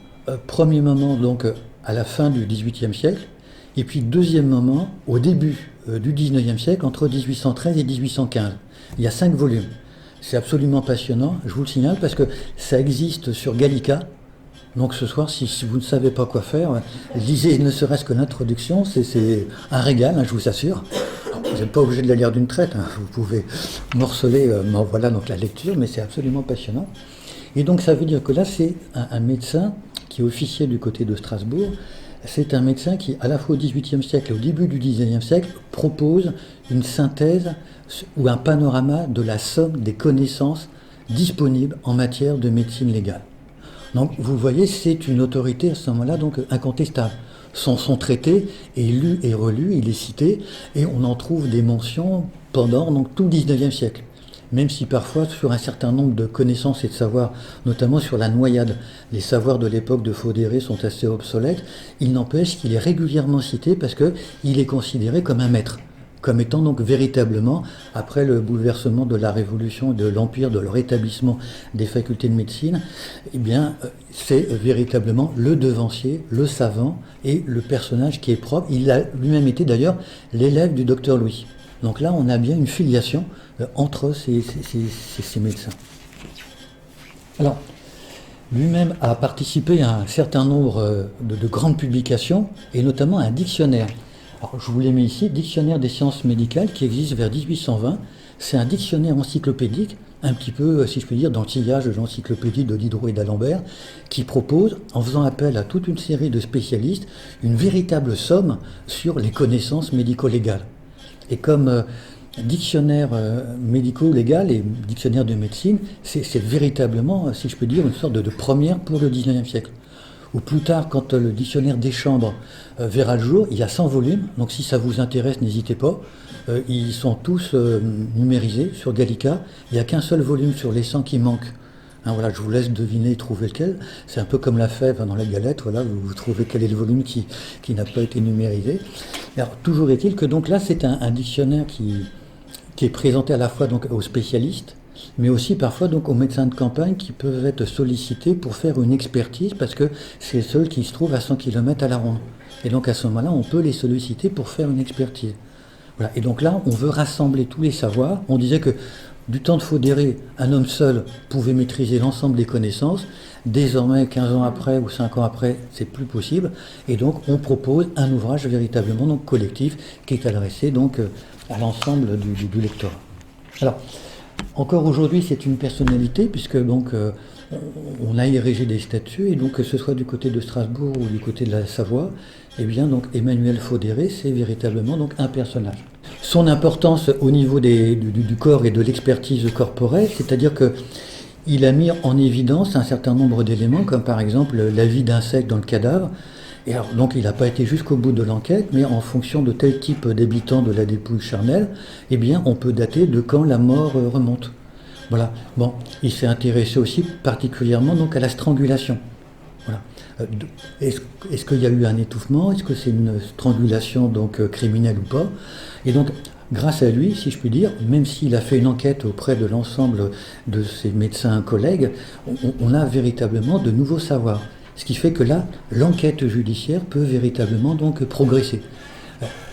Premier moment donc à la fin du XVIIIe siècle, et puis deuxième moment au début du XIXe siècle, entre 1813 et 1815. Il y a 5 volumes. C'est absolument passionnant, je vous le signale, parce que ça existe sur Gallica. Donc ce soir, si vous ne savez pas quoi faire, lisez ne serait-ce que l'introduction, c'est un régal, hein, je vous assure. Vous n'êtes pas obligé de la lire d'une traite, hein, vous pouvez morceler voilà, donc la lecture, mais c'est absolument passionnant. Et donc ça veut dire que là, c'est un médecin qui est officier du côté de Strasbourg. C'est un médecin qui, à la fois au XVIIIe siècle et au début du XIXe siècle, propose une synthèse ou un panorama de la somme des connaissances disponibles en matière de médecine légale. Donc vous voyez, c'est une autorité à ce moment-là donc incontestable. Son traité est lu et relu, il est cité, et on en trouve des mentions pendant donc, tout le XIXe siècle. Même si parfois, sur un certain nombre de connaissances et de savoirs, notamment sur la noyade, les savoirs de l'époque de Faudéré sont assez obsolètes, il n'empêche qu'il est régulièrement cité parce qu'il est considéré comme un maître, comme étant donc véritablement, après le bouleversement de la Révolution et de l'Empire, de le rétablissement des facultés de médecine, eh bien, c'est véritablement le devancier, le savant et le personnage qui est propre. Il a lui-même été d'ailleurs l'élève du docteur Louis. Donc là, on a bien une filiation entre ces médecins. Alors, lui-même a participé à un certain nombre de grandes publications, et notamment un dictionnaire. Alors, je vous l'ai mis ici, Dictionnaire des sciences médicales, qui existe vers 1820. C'est un dictionnaire encyclopédique, un petit peu, si je puis dire, dans le sillage de l'encyclopédie de Diderot et d'Alembert, qui propose, en faisant appel à toute une série de spécialistes, une véritable somme sur les connaissances médico-légales. Et comme dictionnaire médico-légal et dictionnaire de médecine, c'est véritablement, si je peux dire, une sorte de première pour le XIXe siècle. Ou plus tard, quand le dictionnaire des chambres verra le jour, il y a 100 volumes, donc si ça vous intéresse, n'hésitez pas. Ils sont tous numérisés sur Gallica. Il n'y a qu'un seul volume sur les 100 qui manque. Hein, voilà, je vous laisse deviner et trouver lequel. C'est un peu comme la fève dans la galette, voilà, vous trouvez quel est le volume qui n'a pas été numérisé. Alors, toujours est-il que donc là, c'est un dictionnaire qui est présenté à la fois donc, aux spécialistes, mais aussi parfois donc aux médecins de campagne qui peuvent être sollicités pour faire une expertise parce que c'est ceux qui se trouvent à 100 km à la ronde. Et donc à ce moment-là, on peut les solliciter pour faire une expertise. Voilà. Et donc là, on veut rassembler tous les savoirs. On disait que du temps de Faudéré, un homme seul pouvait maîtriser l'ensemble des connaissances. Désormais, 15 ans après ou 5 ans après, c'est plus possible. Et donc, on propose un ouvrage véritablement donc, collectif qui est adressé donc, à l'ensemble du lectorat. Alors, encore aujourd'hui, c'est une personnalité, puisque donc, on a érigé des statues, et donc que ce soit du côté de Strasbourg ou du côté de la Savoie, eh bien, donc, Emmanuel Faudéré, c'est véritablement donc, un personnage. Son importance au niveau du corps et de l'expertise corporelle, c'est-à-dire qu'il a mis en évidence un certain nombre d'éléments, comme par exemple la vie d'insectes dans le cadavre, Et alors, donc il n'a pas été jusqu'au bout de l'enquête, mais en fonction de tel type d'habitant de la dépouille charnelle, eh bien on peut dater de quand la mort remonte. Voilà. Bon, il s'est intéressé aussi particulièrement donc à la strangulation. Voilà. Est-ce qu'il y a eu un étouffement? Est-ce que c'est une strangulation donc criminelle ou pas? Et donc, grâce à lui, si je puis dire, même s'il a fait une enquête auprès de l'ensemble de ses médecins collègues, on a véritablement de nouveaux savoirs. Ce qui fait que là, l'enquête judiciaire peut véritablement donc progresser.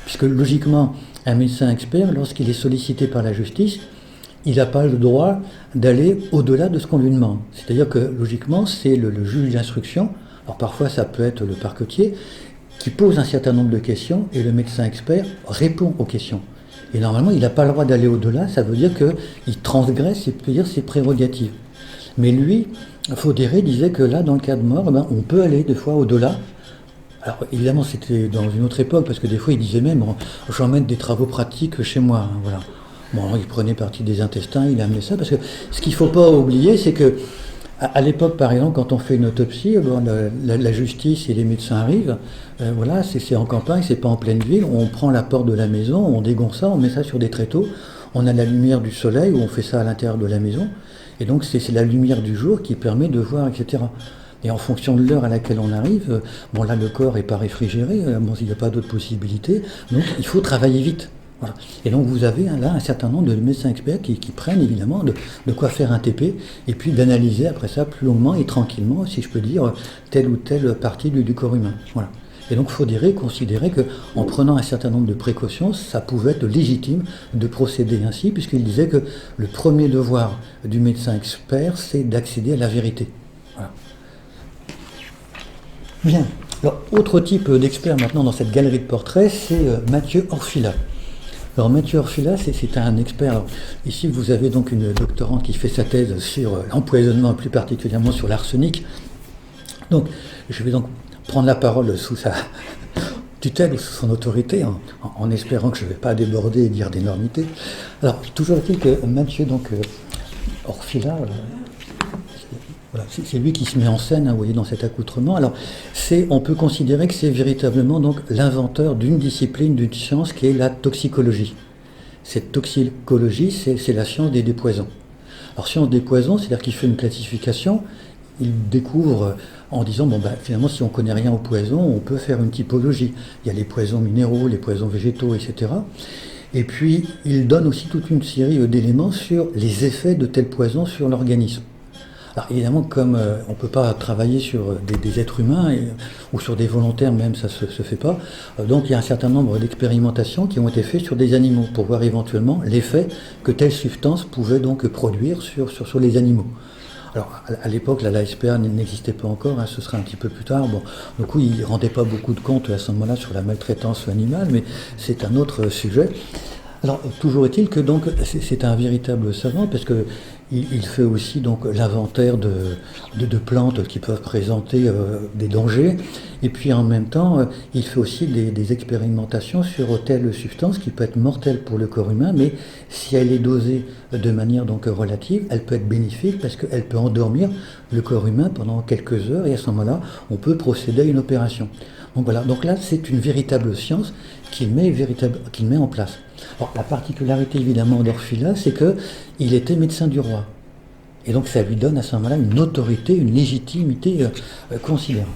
Puisque logiquement, un médecin expert, lorsqu'il est sollicité par la justice, il n'a pas le droit d'aller au-delà de ce qu'on lui demande. C'est-à-dire que logiquement, c'est le juge d'instruction, alors parfois ça peut être le parquetier, qui pose un certain nombre de questions et le médecin expert répond aux questions. Et normalement, il n'a pas le droit d'aller au-delà, ça veut dire qu'il transgresse, c'est-à-dire ses prérogatives. Mais lui, Faudéré disait que là, dans le cas de mort, on peut aller des fois au-delà. Alors évidemment, c'était dans une autre époque, parce que des fois, il disait même, j'emmène des travaux pratiques chez moi. Voilà. Bon, il prenait partie des intestins, il amenait ça, parce que ce qu'il ne faut pas oublier, c'est que à l'époque, par exemple, quand on fait une autopsie, la justice et les médecins arrivent, voilà, c'est en campagne, c'est pas en pleine ville, on prend la porte de la maison, on dégonce ça, on met ça sur des tréteaux, on a la lumière du soleil, ou on fait ça à l'intérieur de la maison, et donc c'est la lumière du jour qui permet de voir, etc. Et en fonction de l'heure à laquelle on arrive, bon là le corps n'est pas réfrigéré, bon, il n'y a pas d'autre possibilité, donc il faut travailler vite. Voilà. Et donc vous avez là un certain nombre de médecins experts qui prennent évidemment de quoi faire un TP et puis d'analyser après ça plus longuement et tranquillement, si je peux dire, telle ou telle partie du corps humain. Voilà. Et donc Faudéré considérait qu'en prenant un certain nombre de précautions, ça pouvait être légitime de procéder ainsi, puisqu'il disait que le premier devoir du médecin expert, c'est d'accéder à la vérité. Voilà. Bien. Alors, autre type d'expert maintenant dans cette galerie de portraits, c'est Mathieu Orfila. Alors Mathieu Orfila, c'est un expert. Alors, ici, vous avez donc une doctorante qui fait sa thèse sur l'empoisonnement, plus particulièrement sur l'arsenic. Donc, je vais donc prendre la parole sous sa tutelle ou sous son autorité, en espérant que je ne vais pas déborder et dire d'énormités. Alors, toujours est-il que Mathieu Orfila, voilà, c'est lui qui se met en scène, vous voyez, dans cet accoutrement. Alors, on peut considérer que c'est véritablement donc l'inventeur d'une discipline, d'une science qui est la toxicologie. Cette toxicologie, c'est la science des poisons. Alors, science des poisons, c'est-à-dire qu'il fait une classification, il découvre en disant, finalement, si on ne connaît rien aux poisons, on peut faire une typologie. Il y a les poisons minéraux, les poisons végétaux, etc. Et puis, il donne aussi toute une série d'éléments sur les effets de tels poisons sur l'organisme. Alors évidemment, comme on ne peut pas travailler sur des êtres humains ou sur des volontaires, même ça ne se fait pas, donc il y a un certain nombre d'expérimentations qui ont été faites sur des animaux pour voir éventuellement l'effet que telle substance pouvait donc produire sur les animaux. Alors à l'époque, la SPA n'existait pas encore, ce sera un petit peu plus tard. Bon, du coup, il ne rendait pas beaucoup de compte à ce moment-là sur la maltraitance animale, mais c'est un autre sujet. Alors, toujours est-il que donc c'est un véritable savant, parce que il fait aussi donc l'inventaire de plantes qui peuvent présenter des dangers, et puis en même temps, il fait aussi des expérimentations sur telle substance qui peut être mortelle pour le corps humain, mais si elle est dosée de manière donc relative, elle peut être bénéfique parce qu'elle peut endormir le corps humain pendant quelques heures, et à ce moment-là, on peut procéder à une opération. Donc voilà, donc là, c'est une véritable science qu'il met en place. Alors, la particularité évidemment d'Orfila, c'est qu'il était médecin du roi. Et donc ça lui donne à ce moment-là une autorité, une légitimité considérable.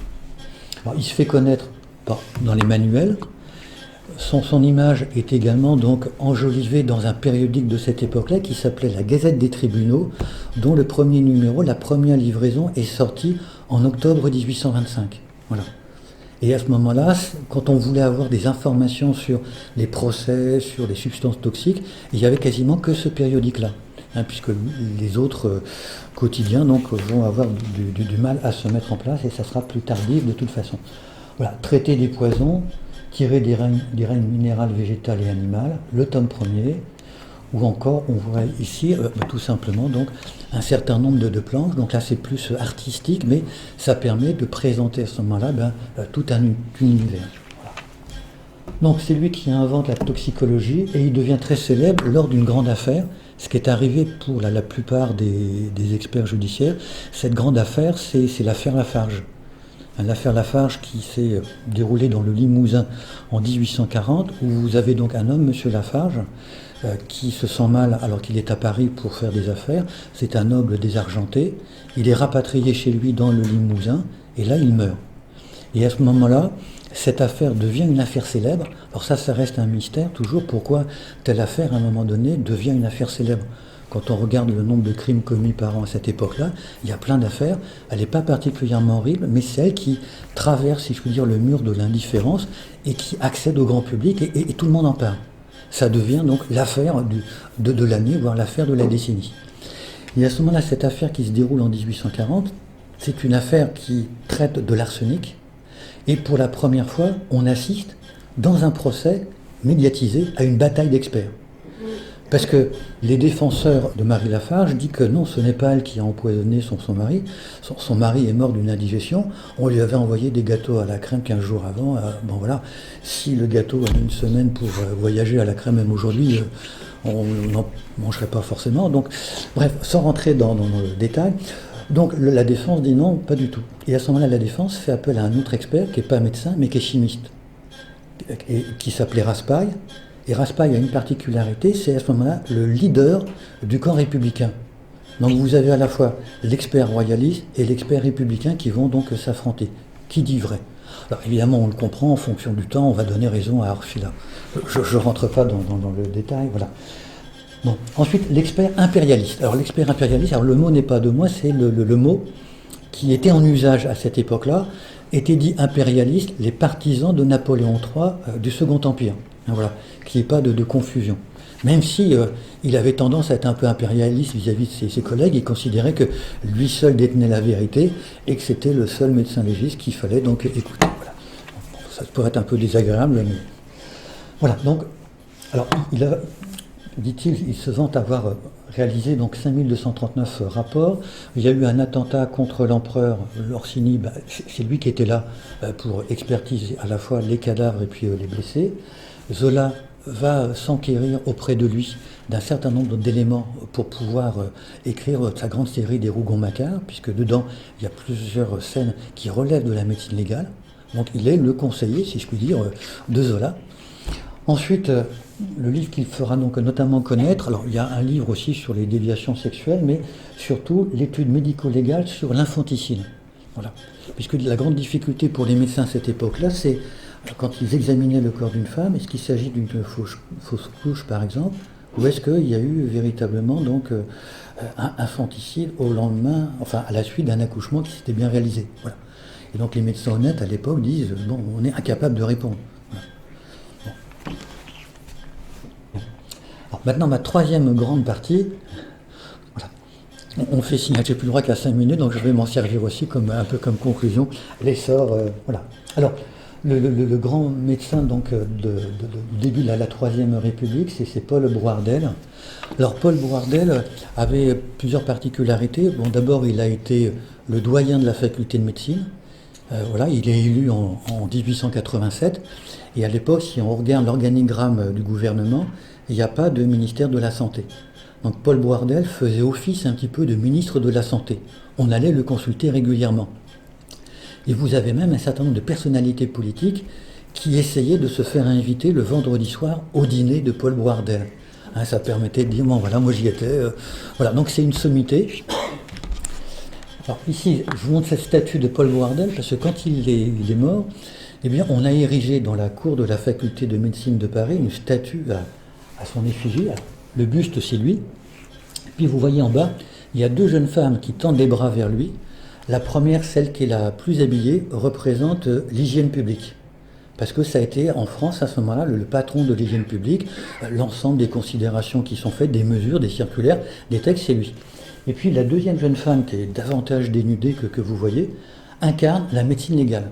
Alors, il se fait connaître dans les manuels. Son image est également donc enjolivée dans un périodique de cette époque-là qui s'appelait la Gazette des Tribunaux, dont le premier numéro, la première livraison, est sortie en octobre 1825. Voilà. Et à ce moment-là, quand on voulait avoir des informations sur les procès, sur les substances toxiques, il n'y avait quasiment que ce périodique-là, puisque les autres quotidiens donc, vont avoir du mal à se mettre en place et ça sera plus tardif de toute façon. Voilà, traiter des poisons, tirer des règnes minérales, végétales et animales, le tome premier, ou encore on voit ici tout simplement donc un certain nombre de planches, donc là c'est plus artistique, mais ça permet de présenter à ce moment-là tout un univers. Voilà. Donc c'est lui qui invente la toxicologie et il devient très célèbre lors d'une grande affaire, ce qui est arrivé pour la plupart des experts judiciaires. Cette grande affaire, c'est l'affaire Lafarge. l'affaire Lafarge qui s'est déroulée dans le Limousin en 1840, où vous avez donc un homme, Monsieur Lafarge, qui se sent mal alors qu'il est à Paris pour faire des affaires. C'est un noble désargenté. Il est rapatrié chez lui dans le Limousin, et là il meurt. Et à ce moment-là, cette affaire devient une affaire célèbre. Alors ça reste un mystère toujours, pourquoi telle affaire, à un moment donné, devient une affaire célèbre. Quand on regarde le nombre de crimes commis par an à cette époque-là, il y a plein d'affaires. Elle n'est pas particulièrement horrible, mais c'est elle qui traverse, si je puis dire, le mur de l'indifférence et qui accède au grand public et tout le monde en parle. Ça devient donc l'affaire de l'année, voire l'affaire de la décennie. Et à ce moment-là, cette affaire qui se déroule en 1840, c'est une affaire qui traite de l'arsenic. Et pour la première fois, on assiste, dans un procès médiatisé, à une bataille d'experts. Parce que les défenseurs de Marie Lafarge disent que non, ce n'est pas elle qui a empoisonné son mari. Son mari est mort d'une indigestion. On lui avait envoyé des gâteaux à la crème 15 jours avant. Bon voilà, si le gâteau a une semaine pour voyager à la crème, même aujourd'hui, on n'en mangerait pas forcément. Donc, bref, sans rentrer dans le détail. Donc la défense dit non, pas du tout. Et à ce moment-là, la défense fait appel à un autre expert qui n'est pas médecin, mais qui est chimiste, et qui s'appelait Raspail. Et Raspail a une particularité, c'est à ce moment-là le leader du camp républicain. Donc vous avez à la fois l'expert royaliste et l'expert républicain qui vont donc s'affronter. Qui dit vrai? Alors évidemment, on le comprend, en fonction du temps, on va donner raison à Orfila. Je ne rentre pas dans le détail, voilà. Bon. Ensuite, l'expert impérialiste. Alors l'expert impérialiste, alors le mot n'est pas de moi, c'est le mot qui était en usage à cette époque-là, était dit impérialiste, les partisans de Napoléon III du Second Empire. Voilà, qu'il n'y ait pas de confusion. Même si il avait tendance à être un peu impérialiste vis-à-vis de ses collègues, il considérait que lui seul détenait la vérité et que c'était le seul médecin légiste qu'il fallait donc écouter. Voilà. Ça pourrait être un peu désagréable, mais voilà. Donc, alors, dit-il, il se vante avoir réalisé donc 5239 rapports. Il y a eu un attentat contre l'empereur Orsini, c'est lui qui était là pour expertiser à la fois les cadavres et puis les blessés. Zola va s'enquérir auprès de lui d'un certain nombre d'éléments pour pouvoir écrire sa grande série des Rougon-Macquart, puisque dedans il y a plusieurs scènes qui relèvent de la médecine légale. Donc il est le conseiller, si je puis dire, de Zola. Ensuite, le livre qu'il fera donc notamment connaître, alors il y a un livre aussi sur les déviations sexuelles, mais surtout l'étude médico-légale sur l'infanticide. Voilà. Puisque la grande difficulté pour les médecins à cette époque-là, c'est quand ils examinaient le corps d'une femme, est-ce qu'il s'agit d'une fausse couche par exemple, ou est-ce qu'il y a eu véritablement donc un infanticide au lendemain, enfin à la suite d'un accouchement qui s'était bien réalisé. Voilà. Et donc les médecins honnêtes à l'époque disent bon, on est incapable de répondre. Voilà. Bon. Alors maintenant ma troisième grande partie. Voilà. On fait signe, j'ai plus le droit qu'à 5 minutes, donc je vais m'en servir aussi comme un peu comme conclusion. L'essor, voilà. Alors. Le grand médecin donc du début de la Troisième République, c'est Paul Boisardel. Alors Paul Boisardel avait plusieurs particularités. Bon, d'abord, il a été le doyen de la faculté de médecine. Voilà, il est élu en 1887. Et à l'époque, si on regarde l'organigramme du gouvernement, il n'y a pas de ministère de la Santé. Donc Paul Boisardel faisait office un petit peu de ministre de la Santé. On allait le consulter régulièrement. Et vous avez même un certain nombre de personnalités politiques qui essayaient de se faire inviter le vendredi soir au dîner de Paul Boisardel. Hein, ça permettait de dire, bon voilà, moi j'y étais. Voilà, donc c'est une sommité. Alors ici, je vous montre cette statue de Paul Boisardel, parce que quand il est mort, eh bien, on a érigé dans la cour de la faculté de médecine de Paris une statue à son effigie. Le buste, c'est lui. Puis vous voyez en bas, il y a deux jeunes femmes qui tendent les bras vers lui. La première, celle qui est la plus habillée, représente l'hygiène publique. Parce que ça a été, en France, à ce moment-là, le patron de l'hygiène publique, l'ensemble des considérations qui sont faites, des mesures, des circulaires, des textes, c'est lui. Et puis la deuxième jeune femme, qui est davantage dénudée que vous voyez, incarne la médecine légale.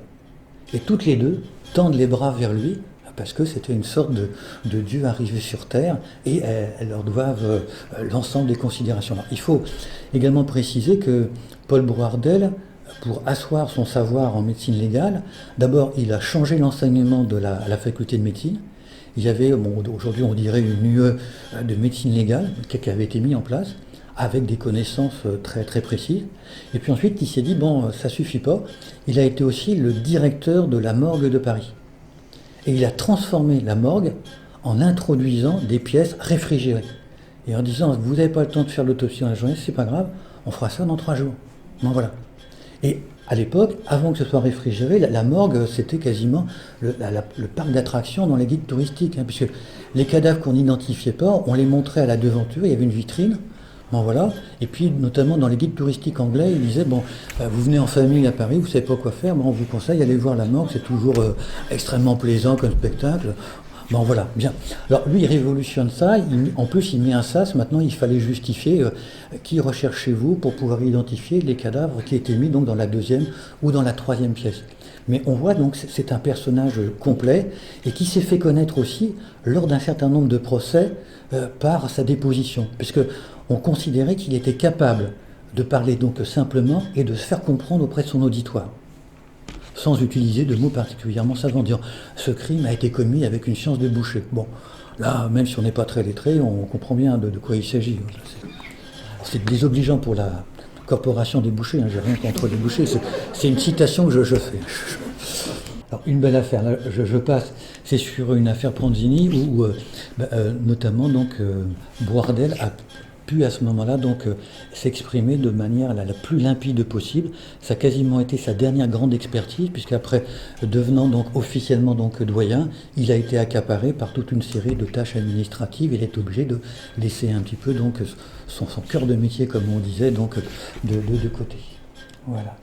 Et toutes les deux tendent les bras vers lui, parce que c'était une sorte de Dieu arrivé sur Terre, et elles leur doivent l'ensemble des considérations. Alors, il faut également préciser que Paul Boisardel, pour asseoir son savoir en médecine légale, d'abord il a changé l'enseignement à la faculté de médecine. Il y avait, bon, aujourd'hui on dirait une UE de médecine légale qui avait été mis en place. avec des connaissances très, très précises. Et puis ensuite, il s'est dit, bon, ça suffit pas. Il a été aussi le directeur de la morgue de Paris. Et il a transformé la morgue en introduisant des pièces réfrigérées. Et en disant, vous n'avez pas le temps de faire l'autopsie dans la journée, c'est pas grave, on fera ça dans 3 jours. Bon, voilà. Et à l'époque, avant que ce soit réfrigéré, la morgue, c'était quasiment le parc d'attractions dans les guides touristiques, puisque les cadavres qu'on n'identifiait pas, on les montrait à la devanture, il y avait une vitrine, bon voilà, et puis notamment dans les guides touristiques anglais, ils disaient, bon, vous venez en famille à Paris, vous ne savez pas quoi faire, bon, on vous conseille d'aller voir la morgue, c'est toujours extrêmement plaisant comme spectacle. Bon voilà, bien. Alors lui il révolutionne ça, en plus il met un sas, maintenant il fallait justifier qui recherchez-vous pour pouvoir identifier les cadavres qui étaient mis donc dans la 2e ou dans la 3e pièce. Mais on voit donc c'est un personnage complet et qui s'est fait connaître aussi lors d'un certain nombre de procès par sa déposition, puisque on considérait qu'il était capable de parler donc simplement et de se faire comprendre auprès de son auditoire, sans utiliser de mots particulièrement savants, en disant « ce crime a été commis avec une science de boucher ». Bon, là, même si on n'est pas très lettré, on comprend bien de quoi il s'agit. C'est désobligeant pour la corporation des bouchers, j'ai rien contre les bouchers, c'est une citation que je fais. Alors, une belle affaire, là, je passe, c'est sur une affaire Pranzini où notamment donc Bourdelle a pu à ce moment-là donc s'exprimer de manière la plus limpide possible. Ça a quasiment été sa dernière grande expertise, puisqu'après devenant donc officiellement donc doyen, il a été accaparé par toute une série de tâches administratives. Il est obligé de laisser un petit peu donc son cœur de métier, comme on disait, donc de côté. Voilà.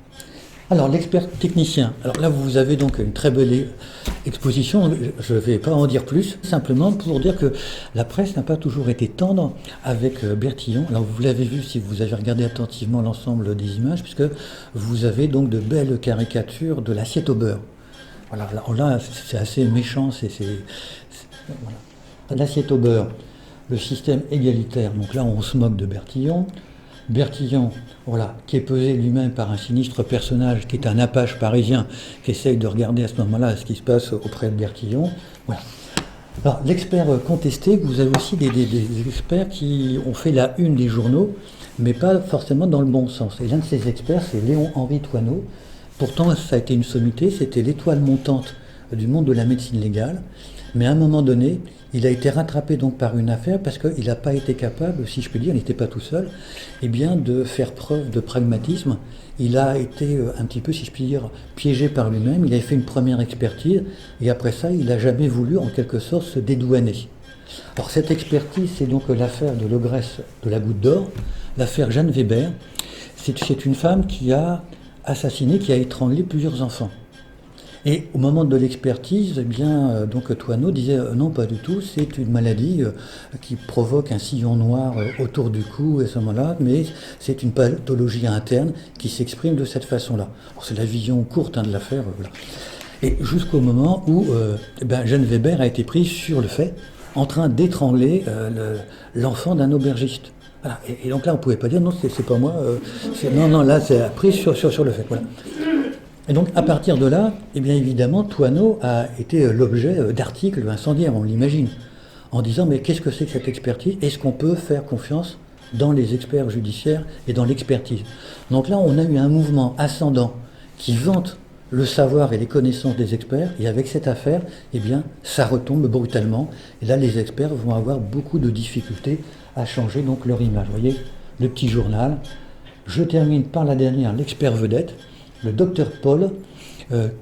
Alors l'expert technicien, alors là vous avez donc une très belle exposition, je ne vais pas en dire plus, simplement pour dire que la presse n'a pas toujours été tendre avec Bertillon. Alors vous l'avez vu si vous avez regardé attentivement l'ensemble des images, puisque vous avez donc de belles caricatures de l'assiette au beurre. Voilà, là c'est assez méchant, voilà. L'assiette au beurre, le système égalitaire, donc là on se moque de Bertillon. Bertillon, voilà, qui est pesé lui-même par un sinistre personnage qui est un apache parisien qui essaye de regarder à ce moment-là ce qui se passe auprès de Bertillon. Voilà. Alors, l'expert contesté, vous avez aussi des experts qui ont fait la une des journaux, mais pas forcément dans le bon sens. Et l'un de ces experts, c'est Léon-Henri Thoineau. Pourtant, ça a été une sommité, c'était l'étoile montante du monde de la médecine légale. Mais à un moment donné, il a été rattrapé donc par une affaire parce qu'il n'a pas été capable, si je puis dire, il n'était pas tout seul, de faire preuve de pragmatisme. Il a été un petit peu, si je puis dire, piégé par lui-même. Il a fait une première expertise et après ça, il n'a jamais voulu, en quelque sorte, se dédouaner. Alors cette expertise, c'est donc l'affaire de l'ogresse de la Goutte d'Or, l'affaire Jeanne Weber. C'est une femme qui a assassiné, qui a étranglé plusieurs enfants. Et au moment de l'expertise, donc Thoineau disait non, pas du tout, c'est une maladie qui provoque un sillon noir autour du cou à ce moment-là, mais c'est une pathologie interne qui s'exprime de cette façon-là. C'est la vision courte de l'affaire. Voilà. Et jusqu'au moment où Jeanne Weber a été prise sur le fait, en train d'étrangler l'enfant d'un aubergiste. Voilà. Et donc là, on ne pouvait pas dire non, c'est pas moi, non, là, c'est prise sur le fait. Voilà. Et donc, à partir de là, évidemment, Thoineau a été l'objet d'articles incendiaires, on l'imagine, en disant, mais qu'est-ce que c'est que cette expertise? Est-ce qu'on peut faire confiance dans les experts judiciaires et dans l'expertise? Donc là, on a eu un mouvement ascendant qui vante le savoir et les connaissances des experts, et avec cette affaire, ça retombe brutalement, et là, les experts vont avoir beaucoup de difficultés à changer donc leur image. Vous voyez, le petit journal. Je termine par la dernière, l'expert vedette. Le docteur Paul,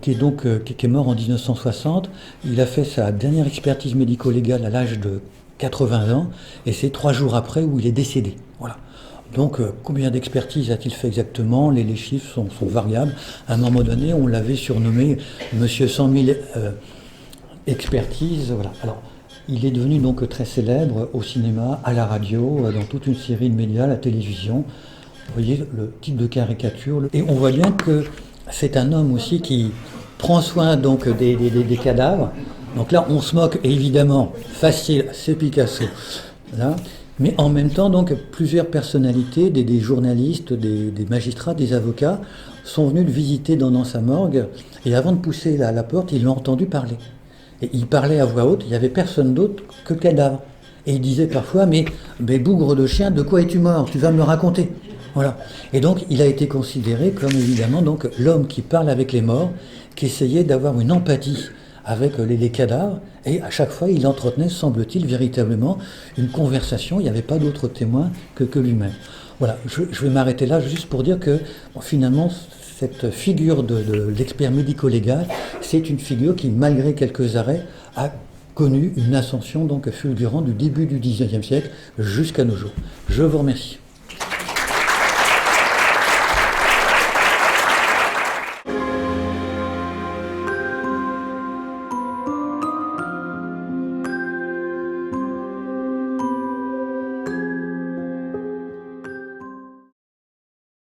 qui est mort en 1960, il a fait sa dernière expertise médico-légale à l'âge de 80 ans, et c'est 3 jours après où il est décédé. Voilà. Donc, combien d'expertises a-t-il fait exactement? Les chiffres sont variables. À un moment donné, on l'avait surnommé Monsieur 100 000 expertises. Voilà. Alors, il est devenu donc très célèbre au cinéma, à la radio, dans toute une série de médias, la télévision. Vous voyez le type de caricature. Et on voit bien que c'est un homme aussi qui prend soin donc des cadavres. Donc là, on se moque, évidemment, facile, c'est Picasso. Là. Mais en même temps, donc, plusieurs personnalités, des journalistes, des magistrats, des avocats, sont venus le visiter dans sa morgue. Et avant de pousser la porte, ils l'ont entendu parler. Et il parlait à voix haute, il n'y avait personne d'autre que le cadavre. Et il disait parfois, mais bougre de chien, de quoi es-tu mort? Tu vas me le raconter. Voilà. Et donc, il a été considéré comme évidemment donc l'homme qui parle avec les morts, qui essayait d'avoir une empathie avec les cadavres, et à chaque fois, il entretenait, semble-t-il, véritablement une conversation. Il n'y avait pas d'autre témoin que lui-même. Voilà, je vais m'arrêter là juste pour dire que bon, finalement, cette figure de l'expert médico-légal, c'est une figure qui, malgré quelques arrêts, a connu une ascension donc fulgurante du début du XIXe siècle jusqu'à nos jours. Je vous remercie.